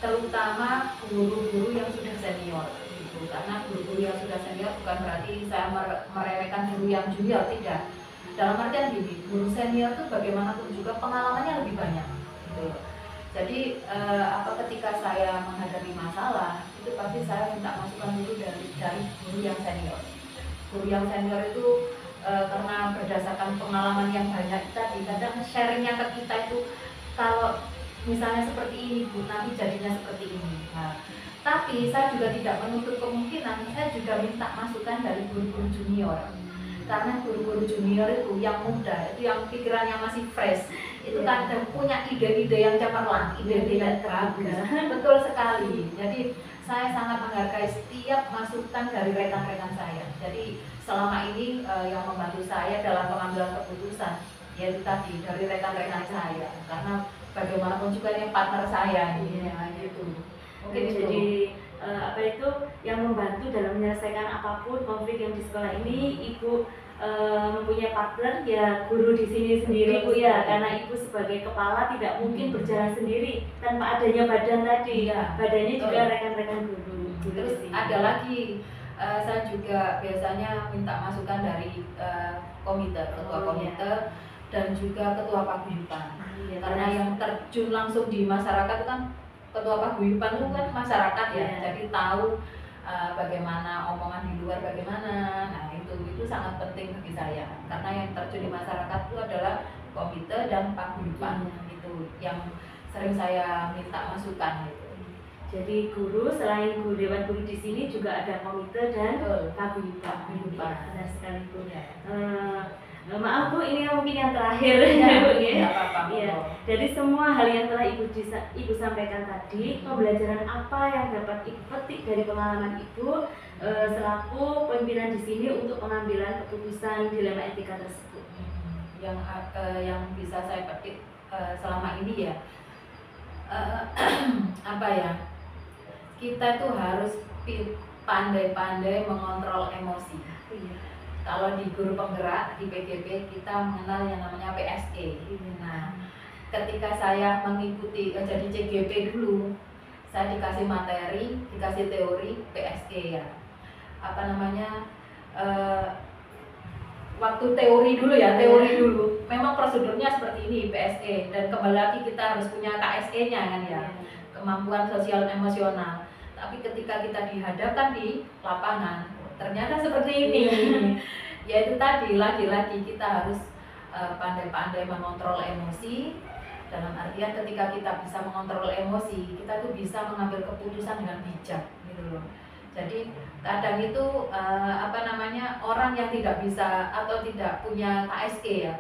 terutama guru-guru yang sudah senior gitu. Karena guru-guru yang sudah senior bukan berarti saya meremehkan guru yang junior, tidak. Dalam artian gini, guru senior itu bagaimanapun juga pengalamannya lebih banyak gitu. Jadi ketika saya menghadapi masalah itu pasti saya minta masukan dulu dari guru yang senior. Guru yang senior itu karena berdasarkan pengalaman yang banyak tadi, kadang sharingnya ke kita itu kalau misalnya seperti ini Bu, nanti jadinya seperti ini. Nah, tapi saya juga tidak menutup kemungkinan saya juga minta masukan dari guru-guru junior. Karena guru-guru junior itu yang muda, itu yang pikirannya masih fresh, itu kadang punya ide-ide yang cemerlang, ide-ide yang bagus. Betul sekali. Jadi saya sangat menghargai setiap masukan dari rekan-rekan saya. Jadi selama ini yang membantu saya dalam pengambilan keputusan yaitu tadi dari rekan-rekan saya. Karena bagaimanapun juga ini partner saya ini, gitu. Mungkin Jadi apa itu yang membantu dalam menyelesaikan apapun konflik yang di sekolah ini, Ibu mempunyai partner ya guru di sini sendiri Bu ya, karena Ibu sebagai kepala tidak mungkin berjalan sendiri tanpa adanya badan tadi. Badannya juga rekan-rekan guru. Terus ada lagi saya juga biasanya minta masukan dari komite, ketua komite dan juga ketua paguyuban. Karena yang terjun langsung di masyarakat itu kan ketua paguyuban itu kan masyarakat ya, jadi tahu bagaimana omongan di luar bagaimana. Nah itu sangat penting bagi saya karena yang terjun di masyarakat itu adalah komite dan paguyuban itu yang sering saya minta masukan gitu. Jadi guru selain guru dewan guru di sini juga ada komite dan Betul. paguyuban. Paguyuban. Ya, benar sekali Bu. Ya. Maaf Bu, ini mungkin yang terakhir Ya, Bu ya. nggak apa-apa, Iya. monggo. Dari semua hal yang telah Ibu sampaikan tadi, pembelajaran apa yang dapat Ibu petik dari pengalaman Ibu selaku pimpinan di sini untuk pengambilan keputusan dilema etika tersebut? Yang bisa saya petik selama ini ya, apa ya, kita tuh harus pandai-pandai mengontrol emosi. Iya. Kalau di guru penggerak di PGP kita mengenal yang namanya PSE. Nah, ketika saya mengikuti jadi CGP dulu, saya dikasih materi, dikasih teori PSE ya. Apa namanya? Waktu teori dulu ya, teori dulu. Memang prosedurnya seperti ini PSE, dan kembali lagi kita harus punya KSE-nya kan ya, kemampuan sosial emosional. Tapi ketika kita dihadapkan di lapangan, ternyata seperti ini. Yaitu tadi lagi-lagi kita harus pandai-pandai mengontrol emosi. Dalam artian ketika kita bisa mengontrol emosi, kita tuh bisa mengambil keputusan dengan bijak gitu loh. Jadi kadang itu orang yang tidak bisa atau tidak punya KSE ya,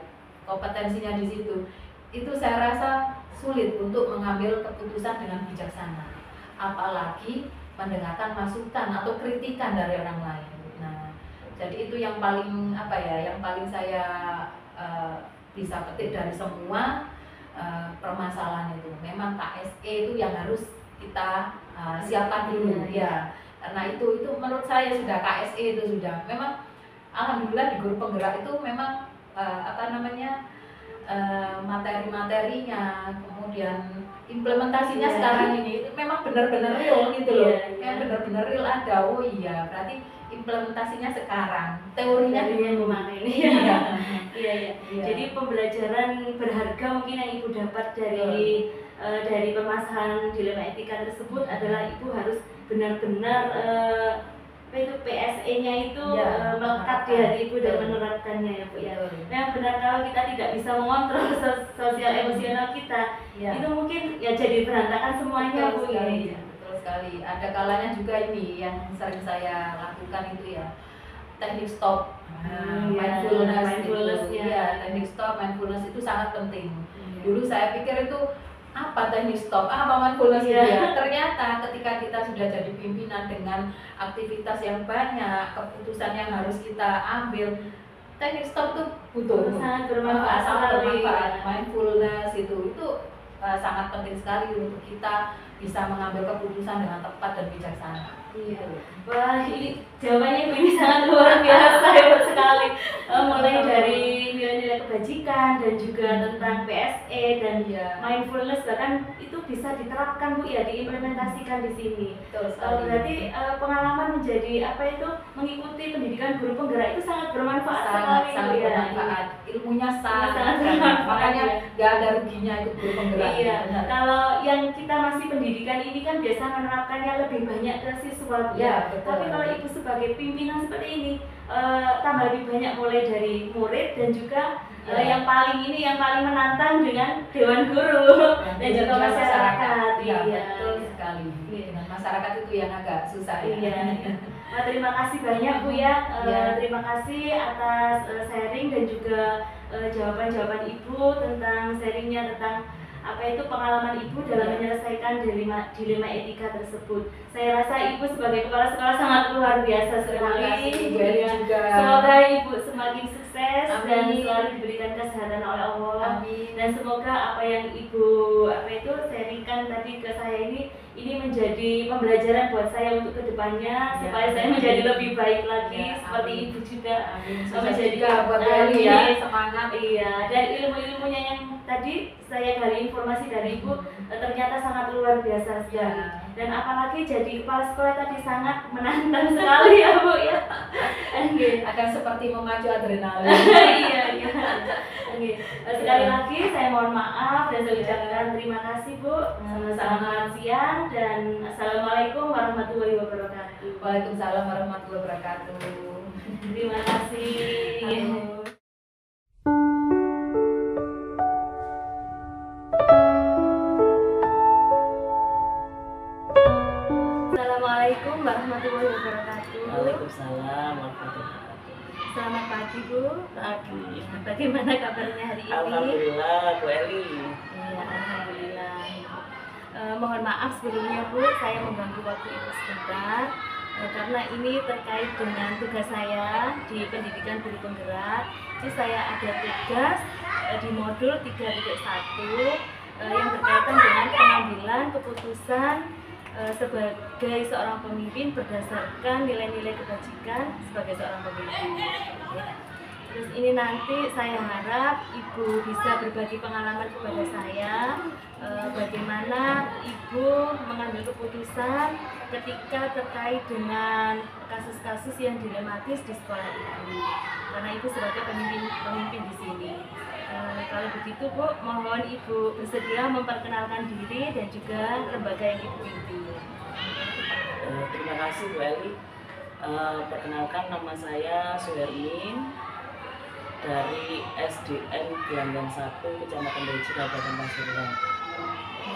kompetensinya di situ, itu saya rasa sulit untuk mengambil keputusan dengan bijaksana. Apalagi mendengarkan masukan atau kritikan dari orang lain. Nah, jadi itu yang paling yang paling saya bisa petik dari semua permasalahan itu. Memang KSE itu yang harus kita siapkan dulu ya. Karena itu menurut saya sudah KSE itu sudah. Memang alhamdulillah di guru penggerak itu memang materi-materinya, kemudian implementasinya sekarang ini itu memang benar-benar real gitu loh. Yang benar-benar real ada. Oh iya, berarti implementasinya sekarang, teorinya yang kemarin. Iya. Iya. Jadi pembelajaran berharga mungkin yang Ibu dapat dari permasalahan dilema etika tersebut adalah Ibu harus benar-benar PSE-nya itu melekat di hati Ibu dan menerapkannya ya Bu ya. Memang benar kalau kita tidak bisa mengontrol sosial emosional kita, itu mungkin ya jadi berantakan semuanya Bu ya. Betul sekali. Ada kalanya juga ini yang sering saya lakukan itu ya, teknik stop, mindfulness ya. Teknik stop, mindfulness itu sangat penting. Dulu saya pikir itu apa teknik stop, apa mindfulness gitu ya. Ternyata ketika kita sudah jadi pimpinan dengan aktivitas yang banyak, keputusan yang harus kita ambil, teknik stop itu butuh, sangat bermanfaat. Mindfulness itu sangat penting sekali untuk kita bisa mengambil keputusan dengan tepat dan bijaksana. Iya. Wah, ini jawabannya Ibu ini sangat luar biasa hebat sekali. Mulai dari nilai-nilai kebajikan dan juga tentang PSE dan mindfulness, bahkan itu bisa diterapkan Bu ya, diimplementasikan di sini. Berarti pengalaman menjadi mengikuti pendidikan guru penggerak itu sangat bermanfaat sekali. Sangat bermanfaat. Ilmunya sangat bermanfaat. Makanya nggak ada ruginya itu guru penggerak. Iya. Kalau yang kita masih pendidikan ini kan biasa menerapkannya lebih banyak ke siswa. Ya, betul. Tapi kalau Ibu sebagai pimpinan seperti ini tambah lebih banyak mulai dari murid dan juga yang paling menantang dengan dewan guru dan juga masyarakat. Iya, betul sekali. Dengan masyarakat itu yang agak susah ya. Iya. Terima kasih banyak Bu ya. Terima kasih atas sharing dan juga jawaban-jawaban Ibu tentang sharingnya tentang pengalaman Ibu dalam menyelesaikan dilema etika tersebut. Saya rasa Ibu sebagai kepala sekolah sangat luar biasa sekali. Semoga Ibu semakin sukses. Dan selalu diberikan kesehatan oleh Allah. Dan semoga apa yang Ibu sharingkan tadi ke saya ini menjadi pembelajaran buat saya untuk kedepannya supaya saya menjadi lebih baik lagi seperti Ibu juga. Menjadi buat kalian semangat. Iya, dan ilmu-ilmunya yang tadi saya gali informasi dari Ibu ternyata sangat luar biasa sekali. Dan apalagi jadi kepala sekolah tadi sangat menantang sekali ya Bu ya. Akan seperti memacu adrenalin. Iya. Sekali lagi saya mohon maaf dan saya ucapkan terima kasih Bu. Selamat siang dan assalamualaikum warahmatullahi wabarakatuh. Waalaikumsalam warahmatullahi wabarakatuh. Terima kasih. Halo. Assalamualaikum warahmatullahi wabarakatuh. Waalaikumsalam warahmatullahi wabarakatuh. Selamat pagi Bu. Pagi. Bagaimana kabarnya hari ini? Alhamdulillah Bu Eli. Iya, alhamdulillah. Mohon maaf sebelumnya Bu, saya mengganggu waktu Ibu sebentar. Karena ini terkait dengan tugas saya di pendidikan guru penggerak. Jadi saya ada tugas di modul 3.1 yang berkaitan dengan pengambilan keputusan sebagai seorang pemimpin berdasarkan nilai-nilai kebajikan sebagai seorang pemimpin. Ya. Terus ini nanti saya harap Ibu bisa berbagi pengalaman kepada saya bagaimana Ibu mengambil keputusan ketika terkait dengan kasus-kasus yang dilematis di sekolah Ibu. Karena Ibu sebagai pemimpin di sini. Kalau begitu Bu, mohon Ibu bersedia memperkenalkan diri dan juga lembaga yang Ibu pimpin. Terima kasih Bu Eli. Perkenalkan, nama saya Suhermin dari SDN Gelanggang 1 Kecamatan Beji, Kabupaten Pasuruan.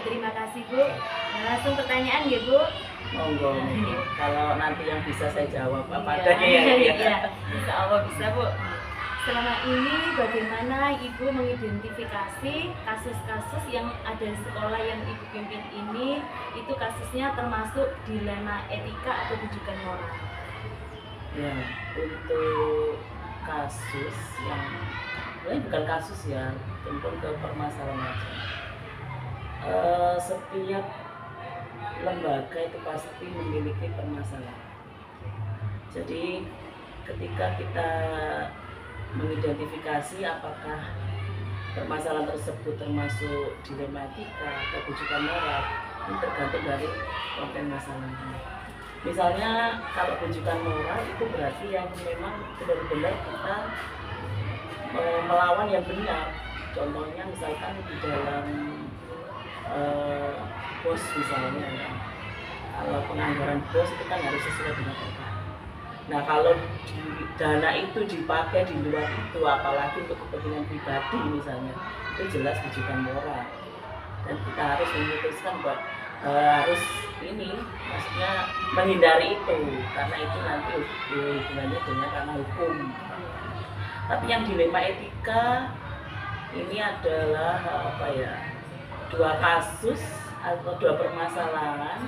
Terima kasih Bu. Langsung pertanyaan ya Bu. Monggo. Kalau nanti yang bisa saya jawab apa Iya, adanya ya. iya, insya Allah bisa Bu. Selama ini bagaimana Ibu mengidentifikasi kasus-kasus yang ada di sekolah yang Ibu pimpin ini, itu kasusnya termasuk dilema etika atau rujukan moral? Ya, untuk kasus yang bukan kasus ya, cenderung ke permasalahan aja. Setiap lembaga itu pasti memiliki permasalahan. Jadi ketika kita mengidentifikasi apakah permasalahan tersebut termasuk dilematika atau rujukan moral, ini tergantung dari konten masalahnya. Misalnya kalau rujukan moral itu berarti yang memang benar-benar kita melawan yang benar. Contohnya misalkan di dalam bos misalnya, kalau penganggaran bos itu kan harus sesuai dengan peraturan. Nah kalau dana itu dipakai di luar itu, apalagi untuk kepentingan pribadi misalnya, itu jelas rujukan moral. Dan kita harus memutuskan bahwa harus ini, maksudnya menghindari itu, karena itu nanti hubungannya dengan ranah hukum. Tapi yang dilema etika ini adalah dua kasus atau dua permasalahan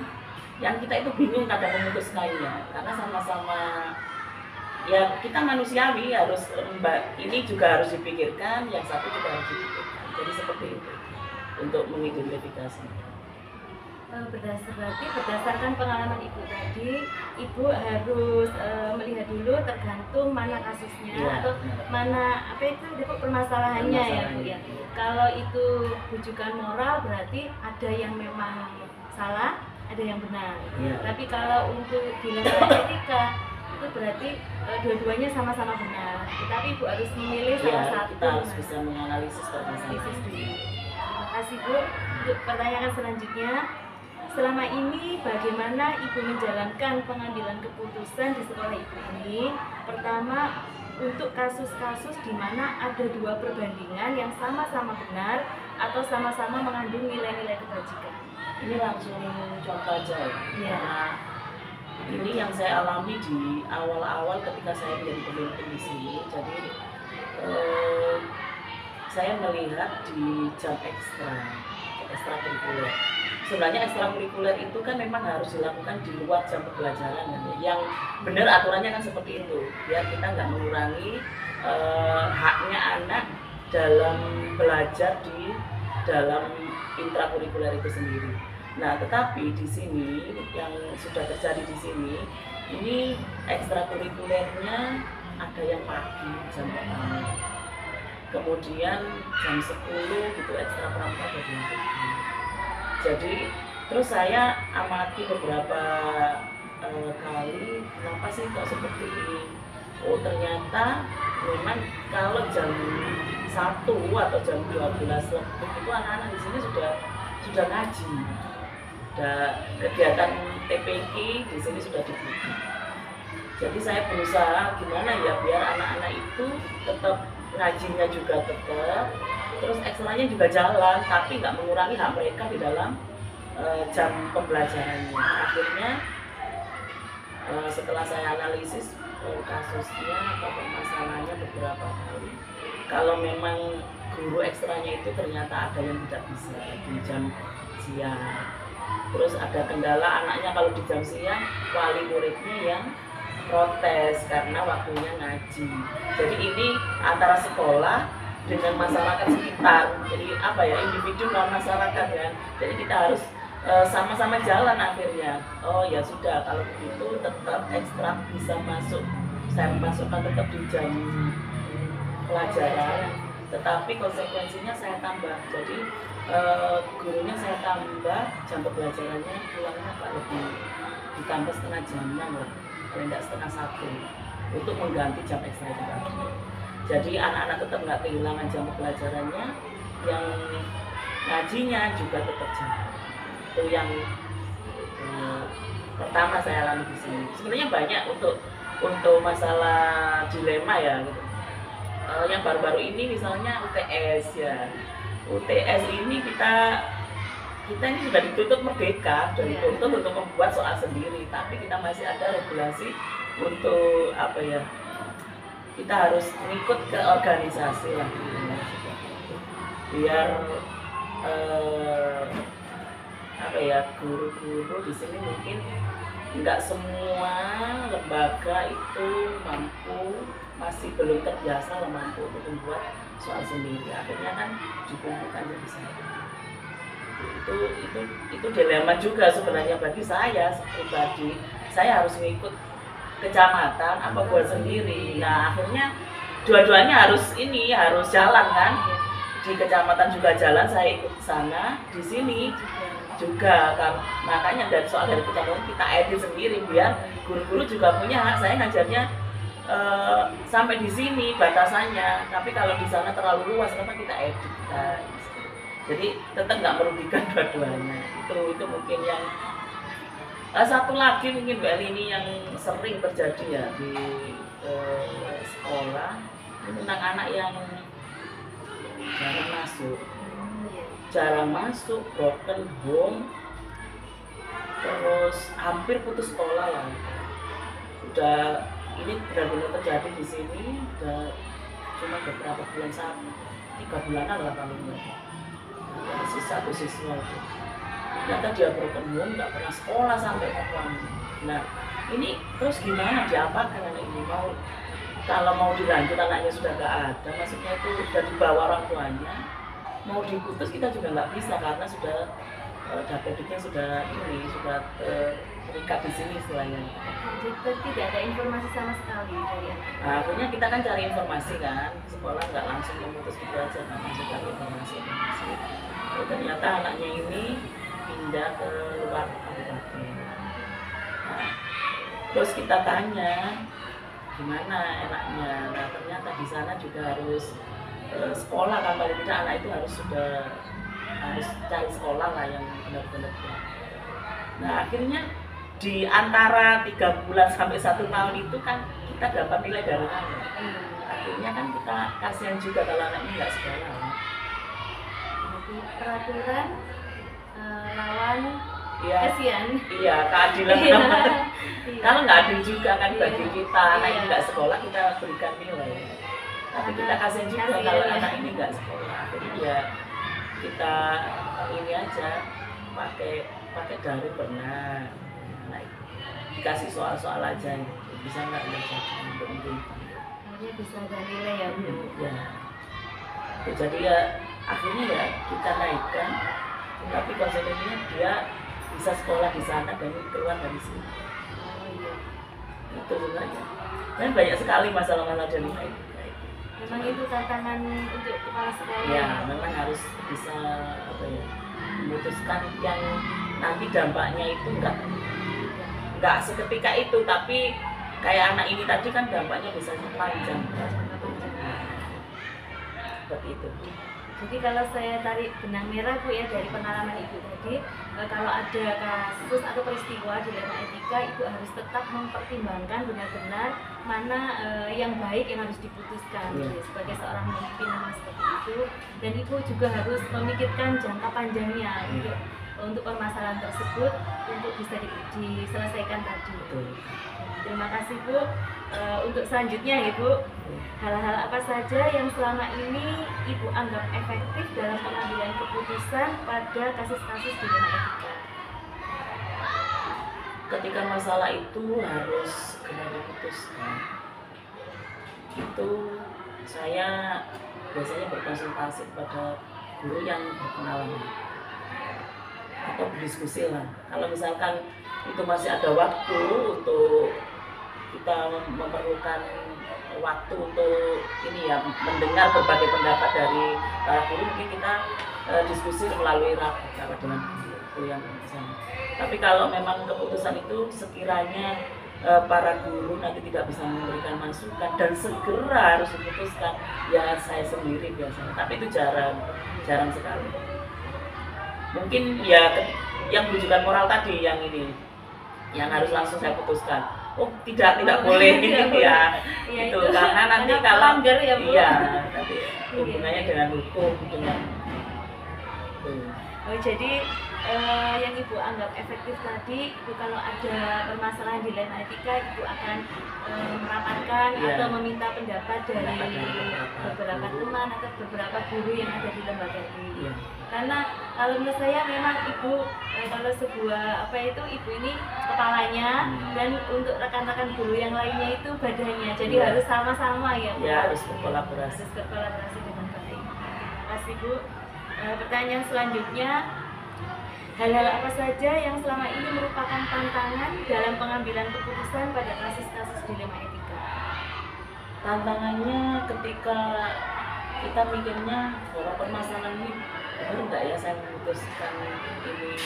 yang kita itu bingung kadang memutuskannya, karena sama-sama ya kita manusiawi, harus ini juga harus dipikirkan, yang satu juga harus dipikirkan. Jadi seperti itu untuk mengidentifikasi. Berarti berdasarkan pengalaman Ibu tadi, Ibu harus melihat dulu tergantung mana kasusnya Ya, atau mana permasalahannya ya Bu ya. Kalau itu rujukan moral berarti ada yang memang salah, ada yang benar. Ya. Tapi kalau untuk dilema etika itu berarti dua-duanya sama-sama benar. Tapi Ibu harus memilih salah Ya, satu. kita harus bisa menganalisis permasalahan. Terima kasih Bu. Untuk pertanyaan selanjutnya, selama ini bagaimana Ibu menjalankan pengambilan keputusan di sekolah Ibu ini? Pertama, untuk kasus-kasus di mana ada dua perbandingan yang sama-sama benar atau sama-sama mengandung nilai-nilai kebajikan. Ini langsung contoh aja ya. Iya. Nah, ini yang saya alami di awal-awal ketika saya menjadi pemimpin di sini. Jadi saya melihat di jam ekstrakurikuler. Sebenarnya ekstrakurikuler itu kan memang harus dilakukan di luar jam pembelajaran, kan? Yang benar aturannya kan seperti itu, biar kita nggak mengurangi haknya anak dalam belajar di dalam intrakurikuler itu sendiri. Nah, tetapi di sini yang sudah terjadi di sini, ini ekstrakurikulernya ada yang pagi jam pertama, kemudian jam 10 gitu ekstra pramuka bagian pagi. Jadi terus saya amati beberapa kali, kenapa sih kok seperti ini? Oh ternyata memang kalau jam 1 atau jam 12 lebih itu anak-anak di sini sudah ngaji. Kegiatan TPQ di sini sudah dibuka. Jadi saya berusaha gimana ya biar anak-anak itu tetap ngajinya juga tetap, terus ekstranya juga jalan, tapi nggak mengurangi hak mereka di dalam jam pembelajarannya. Akhirnya setelah saya analisis kasusnya atau permasalahannya beberapa kali, kalau memang guru ekstranya itu ternyata ada yang tidak bisa di jam siang, terus ada kendala anaknya kalau di jam siang, wali muridnya yang protes karena waktunya ngaji. Jadi ini antara sekolah dengan masyarakat sekitar, jadi apa ya, individu dan masyarakat kan. Jadi kita harus sama-sama jalan akhirnya. Oh ya sudah, kalau begitu tetap ekstra bisa masuk, saya masukkan tetap di jam pelajaran, tetapi konsekuensinya saya tambah. Jadi gurunya saya tambah, jam pembelajarannya pulangnya Pak lebih ditambah setengah jamnya lah, paling tidak setengah satu, untuk mengganti jam ekstra itu tadi. Jadi anak-anak tetap nggak kehilangan jam pelajarannya, yang ngajinya juga tetap jalan. Itu yang pertama saya alami di sini. Sebenarnya banyak untuk masalah dilema ya gitu. Yang baru-baru ini misalnya UTS ya. UTS ini kita ini sudah ditutup merdeka dan ditutup untuk membuat soal sendiri, tapi kita masih ada regulasi untuk apa ya? Kita harus ngikut ke organisasi lah, biar apa ya, guru-guru di sini mungkin nggak semua lembaga itu mampu, masih belum terbiasa lah mampu untuk membuat soal sendiri. Akhirnya kan dikumpulkan jadi satu. Itu dilema juga sebenarnya bagi saya pribadi. Saya harus ngikut kecamatan apa buat sendiri. Nah akhirnya dua-duanya harus jalan kan. Di kecamatan juga jalan, saya ikut sana, di sini juga kan. Makanya dari kecamatan kita edit sendiri biar guru-guru juga punya hak. Saya ngajarnya sampai di sini batasannya, tapi kalau di sana terlalu luas, kenapa kita edit? Jadi tetap nggak merugikan dua-duanya. Itu mungkin yang satu lagi mungkin Mbak ini yang sering terjadi ya di sekolah, tentang anak yang jarang masuk, broken home, terus hampir putus sekolah lah. Ini benar-benar terjadi di sini, udah cuma beberapa bulan, 3 bulanan lah paling enggak. Satu siswa itu ternyata dia broken home, nggak pernah sekolah sampai kapan. Nah ini terus gimana, diapakan anak ini? Kalau mau dilanjut anaknya sudah nggak ada, maksudnya itu sudah dibawa orang tuanya, mau diputus kita juga nggak bisa karena sudah dapetiknya sudah terikat di sini istilahnya. Jadi tidak ada informasi sama sekali dari anak. Nah, akhirnya kita kan cari informasi kan, sekolah nggak langsung memutus gitu aja, nggak langsung cari informasi. Ternyata anaknya ini pindah ke luar kabupaten. Nah, terus kita tanya gimana enaknya. Nah ternyata di sana juga harus sekolah kan, paling tidak anak itu harus cari sekolah lah yang benar-benar. Nah akhirnya di antara 3 bulan sampai 1 tahun itu kan kita dapat nilai dari mana. Akhirnya kan kita kasihan juga kalau anaknya nggak sekolah. Jadi peraturan lawan Iya, kasihan. iya keadilan. Kalau nggak adil juga kan bagi kita, anak ini nggak sekolah kita berikan nilai. Tapi kita kasihan juga kalau anak ini nggak sekolah. Jadi ya kita ini aja pakai daring benar. Nah, dikasih soal-soal aja, bisa nggak untuk mungkin. Akhirnya bisa ada nilai ya Bu. Ya. Jadi ya akhirnya ya kita naikkan, tapi konsekuensinya dia bisa sekolah di sana dan keluar dari sini. Oh iya. Itu sebenarnya. Dan banyak sekali masalah-masalah dari itu. Memang itu tantangan untuk kepala sekolah. Ya, memang harus bisa memutuskan yang nanti dampaknya itu enggak seketika itu, tapi kayak anak ini tadi kan dampaknya bisa panjang. Seperti itu. Jadi kalau saya tarik benang merah Bu ya dari pengalaman Ibu tadi, kalau ada kasus atau peristiwa dilema etika itu harus tetap mempertimbangkan benar-benar mana yang baik yang harus diputuskan. Yeah. Sebagai seorang pemimpin seperti itu, dan Ibu juga harus memikirkan jangka panjangnya untuk untuk permasalahan tersebut untuk bisa diselesaikan tadi. Betul. Terima kasih Bu. Untuk selanjutnya ya Bu, hal-hal apa saja yang selama ini Ibu anggap efektif dalam pengambilan keputusan pada kasus-kasus dilema etika? Ketika masalah itu harus segera diputuskan, itu saya biasanya berkonsultasi kepada guru yang berpengalaman atau berdiskusi lah. Kalau misalkan itu masih ada waktu untuk kita memerlukan waktu untuk ini ya, mendengar berbagai pendapat dari para guru, mungkin kita diskusi melalui rapat dengan guru itu yang sama. Tapi kalau memang keputusan itu sekiranya para guru nanti tidak bisa memberikan masukan dan segera harus diputuskan, ya saya sendiri biasanya. Tapi itu jarang sekali. Mungkin ya yang rujukan moral tadi yang ini, yang harus langsung saya putuskan. Oh tidak boleh ya, itu karena nanti kalau pelanggar ya Bu. Iya, nanti hubungannya dengan hukum dengan Oh, jadi yang Ibu anggap efektif tadi itu kalau ada permasalahan dilema etika, Ibu akan merapatkan atau meminta pendapat dari beberapa teman atau beberapa guru yang ada di lembaga ini. Karena kalau menurut saya memang Ibu kalau sebuah Ibu ini kepalanya dan untuk rekan-rekan guru yang lainnya itu badannya. Jadi harus sama-sama ya Bu. Ya, harus berkolaborasi. Harus berkolaborasi dengan baik. Terima kasih Bu. Pertanyaan selanjutnya, hal-hal apa saja yang selama ini merupakan tantangan dalam pengambilan keputusan pada kasus-kasus dilema etika? Tantangannya ketika kita mikirnya bahwa permasalahan ini benar nggak ya saya memutuskan ini,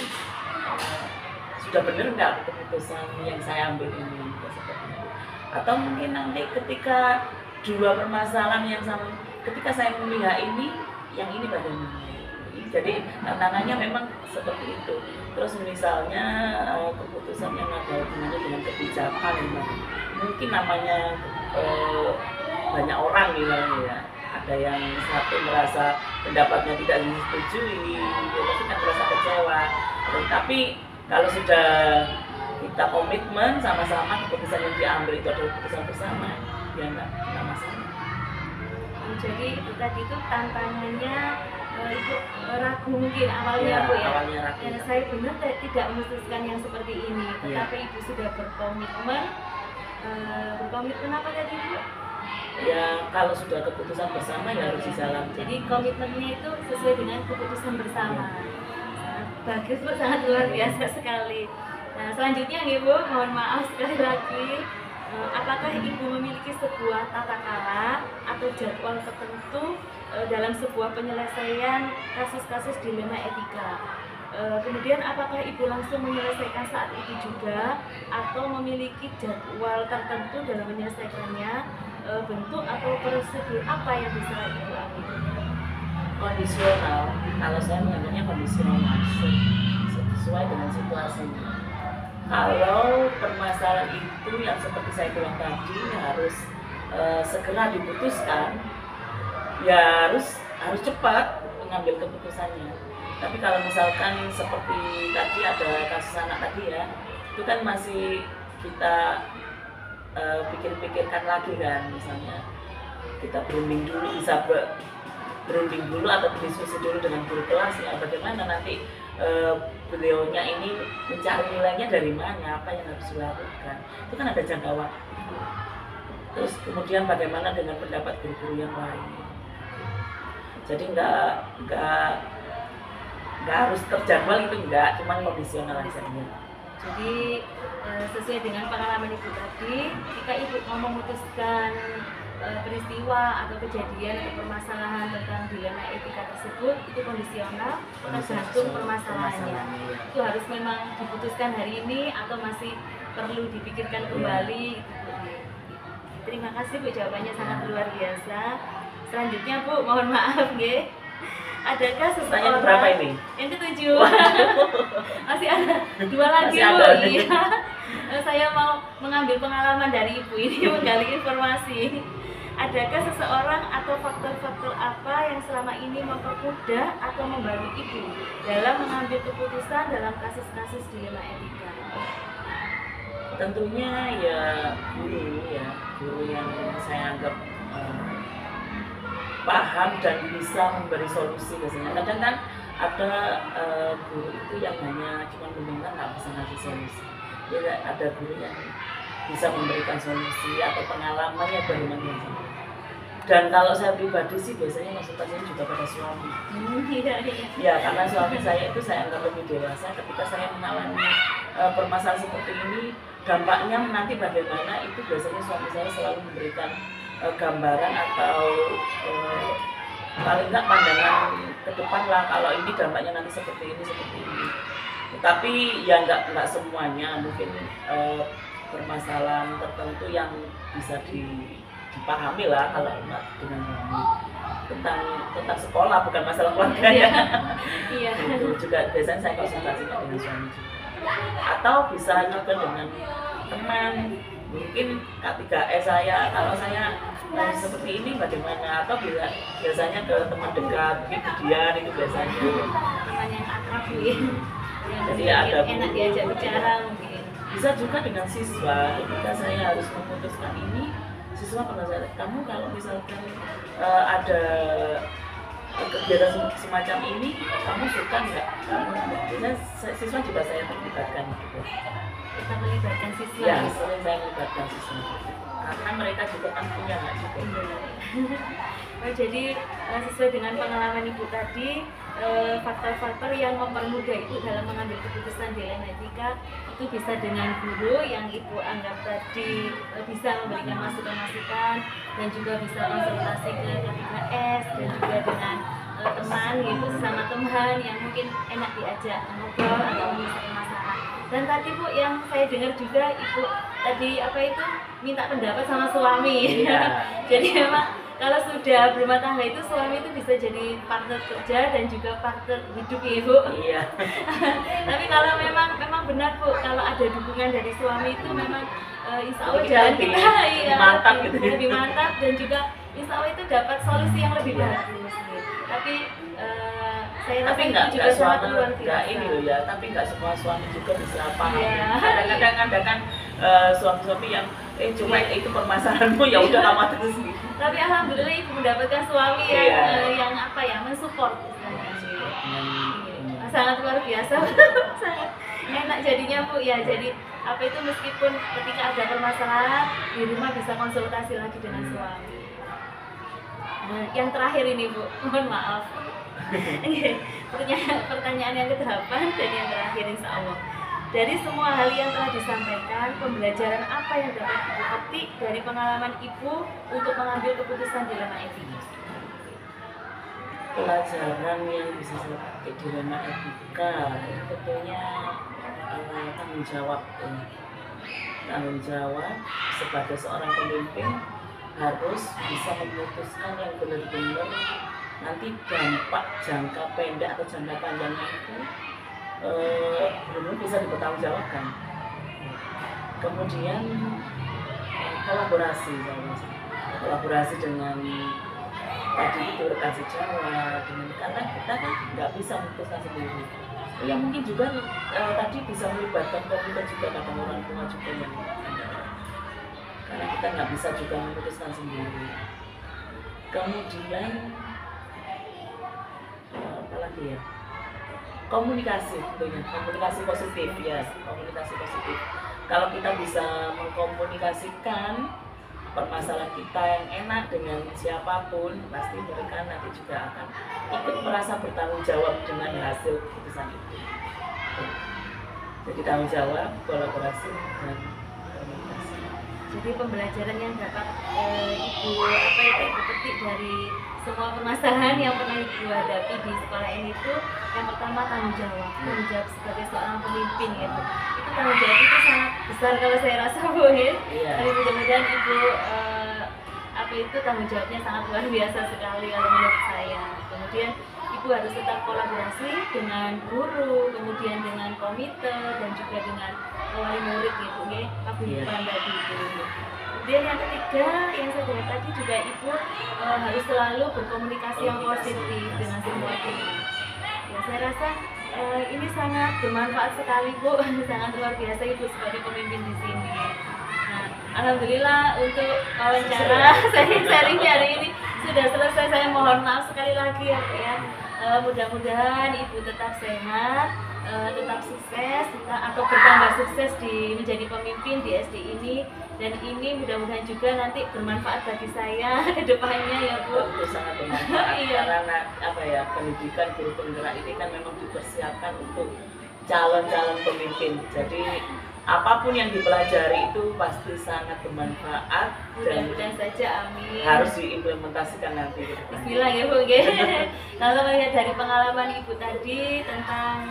sudah benar nggak keputusan yang saya ambil ini, seperti itu. Atau mungkin nanti ketika dua permasalahan yang sama, ketika saya melihat ini, yang ini bagaimana? Jadi tantangannya memang seperti itu. Terus misalnya keputusan yang ada hubungannya dengan kebijakan, mungkin namanya banyak orang misalnya ya, ada yang satu merasa pendapatnya tidak disetujui, pasti kan merasa kecewa. Tapi kalau sudah kita komitmen sama-sama, keputusan yang diambil itu adalah keputusan bersama, ya nggak masalah. Jadi itu tadi itu tantangannya Ibu ragu mungkin awalnya Bu ya. Awalnya ragu. Dan saya benar tidak memutuskan yang seperti ini, tetapi Ibu sudah berkomitmen. Berkomitmen apa tadi Bu? Ya kalau sudah keputusan bersama ya harus dijalankan. Jadi komitmennya itu sesuai dengan keputusan bersama. Bagus Bu, sangat luar biasa sekali. Nah selanjutnya nih Bu, mohon maaf sekali lagi. Apakah Ibu memiliki sebuah tata cara atau jadwal tertentu dalam sebuah penyelesaian kasus-kasus dilema etika? Kemudian apakah Ibu langsung menyelesaikan saat itu juga atau memiliki jadwal tertentu dalam menyelesaikannya? Bentuk atau prosedur apa yang bisa Ibu ambil? Kondisional, kalau saya menganggapnya kondisional, sesuai dengan situasinya. Kalau permasalahan itu yang seperti saya bilang tadi harus segera diputuskan, ya harus cepat mengambil keputusannya. Tapi kalau misalkan seperti tadi ada kasus anak tadi ya, itu kan masih kita pikir-pikirkan lagi kan, misalnya kita berunding dulu, bisa berunding dulu atau berdiskusi dulu dengan guru kelas ya, bagaimana nanti beliaunya ini mencari nilainya dari mana, apa yang harus dilakukan, itu kan ada jangka waktu. Terus kemudian bagaimana dengan pendapat guru-guru yang lain. Jadi nggak harus terjadwal, itu nggak, cuma kondisional aja. Jadi sesuai dengan pengalaman Ibu tadi, jika Ibu mau memutuskan peristiwa atau kejadian atau permasalahan tentang dilema etika tersebut, itu kondisional, tergantung permasalahannya. Itu harus memang diputuskan hari ini atau masih perlu dipikirkan kembali. Terima kasih Bu, jawabannya sangat luar biasa. Selanjutnya Bu, mohon maaf nggih. Adakah seseorang berapa ini? Yang ketujuh. Masih ada dua lagi Bu. Iya. Saya mau mengambil pengalaman dari Ibu ini, menggali informasi. adakah seseorang atau faktor-faktor apa yang selama ini mempermudah atau membantu ibu dalam mengambil keputusan dalam kasus-kasus dilema etika? Tentunya ya guru yang saya anggap paham dan bisa memberi solusi biasanya. Kadang kan ada guru itu yang hanya cuma mendengar nggak bisa ngasih solusi. Ya, ada guru yang bisa memberikan solusi atau pengalamannya dari mana. Dan kalau saya pribadi sih biasanya konsultasinya juga pada suami. Ya, karena suami saya itu saya anggap lebih dewasa. Ketika saya mengalami permasalahan seperti ini, dampaknya nanti bagaimana itu biasanya suami saya selalu memberikan gambaran atau paling nggak pandangan ke depan lah, kalau ini dampaknya nanti seperti ini. Tapi ya nggak semuanya, mungkin permasalahan tertentu yang bisa dipahami lah kalau dengan tentang sekolah, bukan masalah keluarga ya. Iya. Itu juga biasanya saya konsultasikan dengan suami juga. Atau bisa juga dengan teman, mungkin K3S saya, kalau saya seperti ini bagaimana, atau biasanya ke teman dekat, mungkin Dian itu biasanya Teman yang akrab ya. Jadi ada enak diajak bicara mungkin. Bisa juga dengan siswa, ketika saya harus memutuskan ini, siswa pernah saya, kamu kalau misalkan ada kegiatan semacam ini, kamu suka nggak? Biasanya siswa juga saya terlibatkan gitu. Kita melibatkan siswa. Ya, sering saya melibatkan siswa. Karena mereka juga kan punya hak juga. Oh, jadi sesuai dengan pengalaman ibu tadi, faktor-faktor yang mempermudah ibu dalam mengambil keputusan dilema etika itu bisa dengan guru yang ibu anggap tadi bisa memberikan masukan-masukan, dan juga bisa konsultasi ke K3S, dan juga dengan teman gitu, sama teman yang mungkin enak diajak ngobrol atau menyelesaikan masalah. Dan tadi Bu, yang saya dengar juga ibu tadi minta pendapat sama suami. Iya. Jadi memang kalau sudah berumah tangga itu suami itu bisa jadi partner kerja dan juga partner hidup ya Bu. Iya. Tapi kalau memang benar Bu, kalau ada dukungan dari suami itu memang insya Allah Kita jalan lebih kita mantap gitu. lebih mantap, dan juga insya Allah itu dapat solusi yang lebih bagus. Tapi saya rasa itu juga sangat luar biasa. Ini loh ya, tapi nggak semua suami juga bisa paham. Iya. Kadang-kadang kan suami-suami yang cuma itu permasalahanmu, ya udah kamu terus gitu. Tapi alhamdulillah ibu mendapatkan suami yang mensupport istilahnya. Iya. Sangat luar biasa. Sangat enak jadinya Bu ya. Jadi meskipun ketika ada permasalahan di rumah bisa konsultasi lagi dengan suami. Nah, yang terakhir ini Bu, mohon maaf. Pertanyaan yang ke-8 dan yang terakhir insya Allah. Dari semua hal yang telah disampaikan, pembelajaran apa yang dapat ibu petik dari pengalaman ibu untuk mengambil keputusan dilema etika? Pelajaran yang bisa saya pakai dilema etika itu tentunya tanggung jawab. Tanggung jawab sebagai seorang pemimpin harus bisa memutuskan yang benar-benar nanti dampak jangka pendek atau jangka panjangnya itu benar-benar bisa dipertanggungjawabkan. Kemudian kolaborasi dengan tadi itu rekan sejawat, karena kita kan nggak bisa memutuskan sendiri. Ya mungkin juga tadi bisa melibatkan komunitas juga, kadang orang tua juga yang karena kita nggak bisa juga memutuskan sendiri. Kemudian apa lagi ya, komunikasi tentunya, komunikasi positif ya, komunikasi positif. Kalau kita bisa mengkomunikasikan permasalahan kita yang enak dengan siapapun, pasti mereka nanti juga akan ikut merasa bertanggung jawab dengan hasil keputusan itu. Jadi tanggung jawab, kolaborasi, dan komunikasi. Jadi pembelajaran yang dapat ibu petik dari semua permasalahan yang pernah ibu hadapi di sekolah ini itu, yang pertama tanggung jawab sebagai seorang pemimpin gitu. Itu tanggung jawab itu sangat besar kalau saya rasa Bu ya. Tapi mudah-mudahan ibu tanggung jawabnya sangat luar biasa sekali kalau menurut saya. Kemudian ibu harus tetap kolaborasi dengan guru, kemudian dengan komite, dan juga dengan wali murid gitu ya, paguyuban tadi itu. Kemudian yang ketiga yang saya dengar tadi juga Ibu harus selalu berkomunikasi yang positif dengan semua tim. Ya, saya rasa ini sangat bermanfaat sekali Bu, sangat luar biasa Ibu sebagai pemimpin di sini. Nah, alhamdulillah untuk wawancara saya sharing hari ini sudah selesai. Saya mohon maaf sekali lagi ya Bu ya. Mudah-mudahan Ibu tetap sehat, tetap sukses atau bertambah sukses di menjadi pemimpin di SD ini, dan ini mudah-mudahan juga nanti bermanfaat bagi saya ke depannya ya Bu. Itu sangat bermanfaat. Iya. Karena apa ya, pendidikan guru penggerak ini kan memang dipersiapkan untuk calon-calon pemimpin. Jadi apapun yang dipelajari itu pasti sangat bermanfaat dan Mudah-mudahan saja, amin. harus diimplementasikan nanti. Bismillah ya Bu. Oke. Kalau melihat dari pengalaman Ibu tadi tentang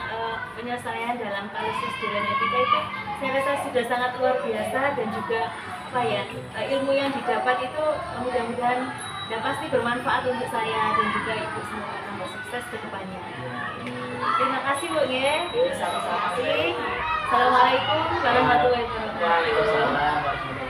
penyelesaian dalam kasus dewan etika itu, saya rasa sudah sangat luar biasa, dan juga apa ya, ilmu yang didapat itu mudah-mudahan dan pasti bermanfaat untuk saya dan juga Ibu, semoga tambah sukses ke depannya. Terima kasih Bu ya. Sama-sama. Assalamualaikum warahmatullahi wabarakatuh. Waalaikumsalam warahmatullahi wabarakatuh.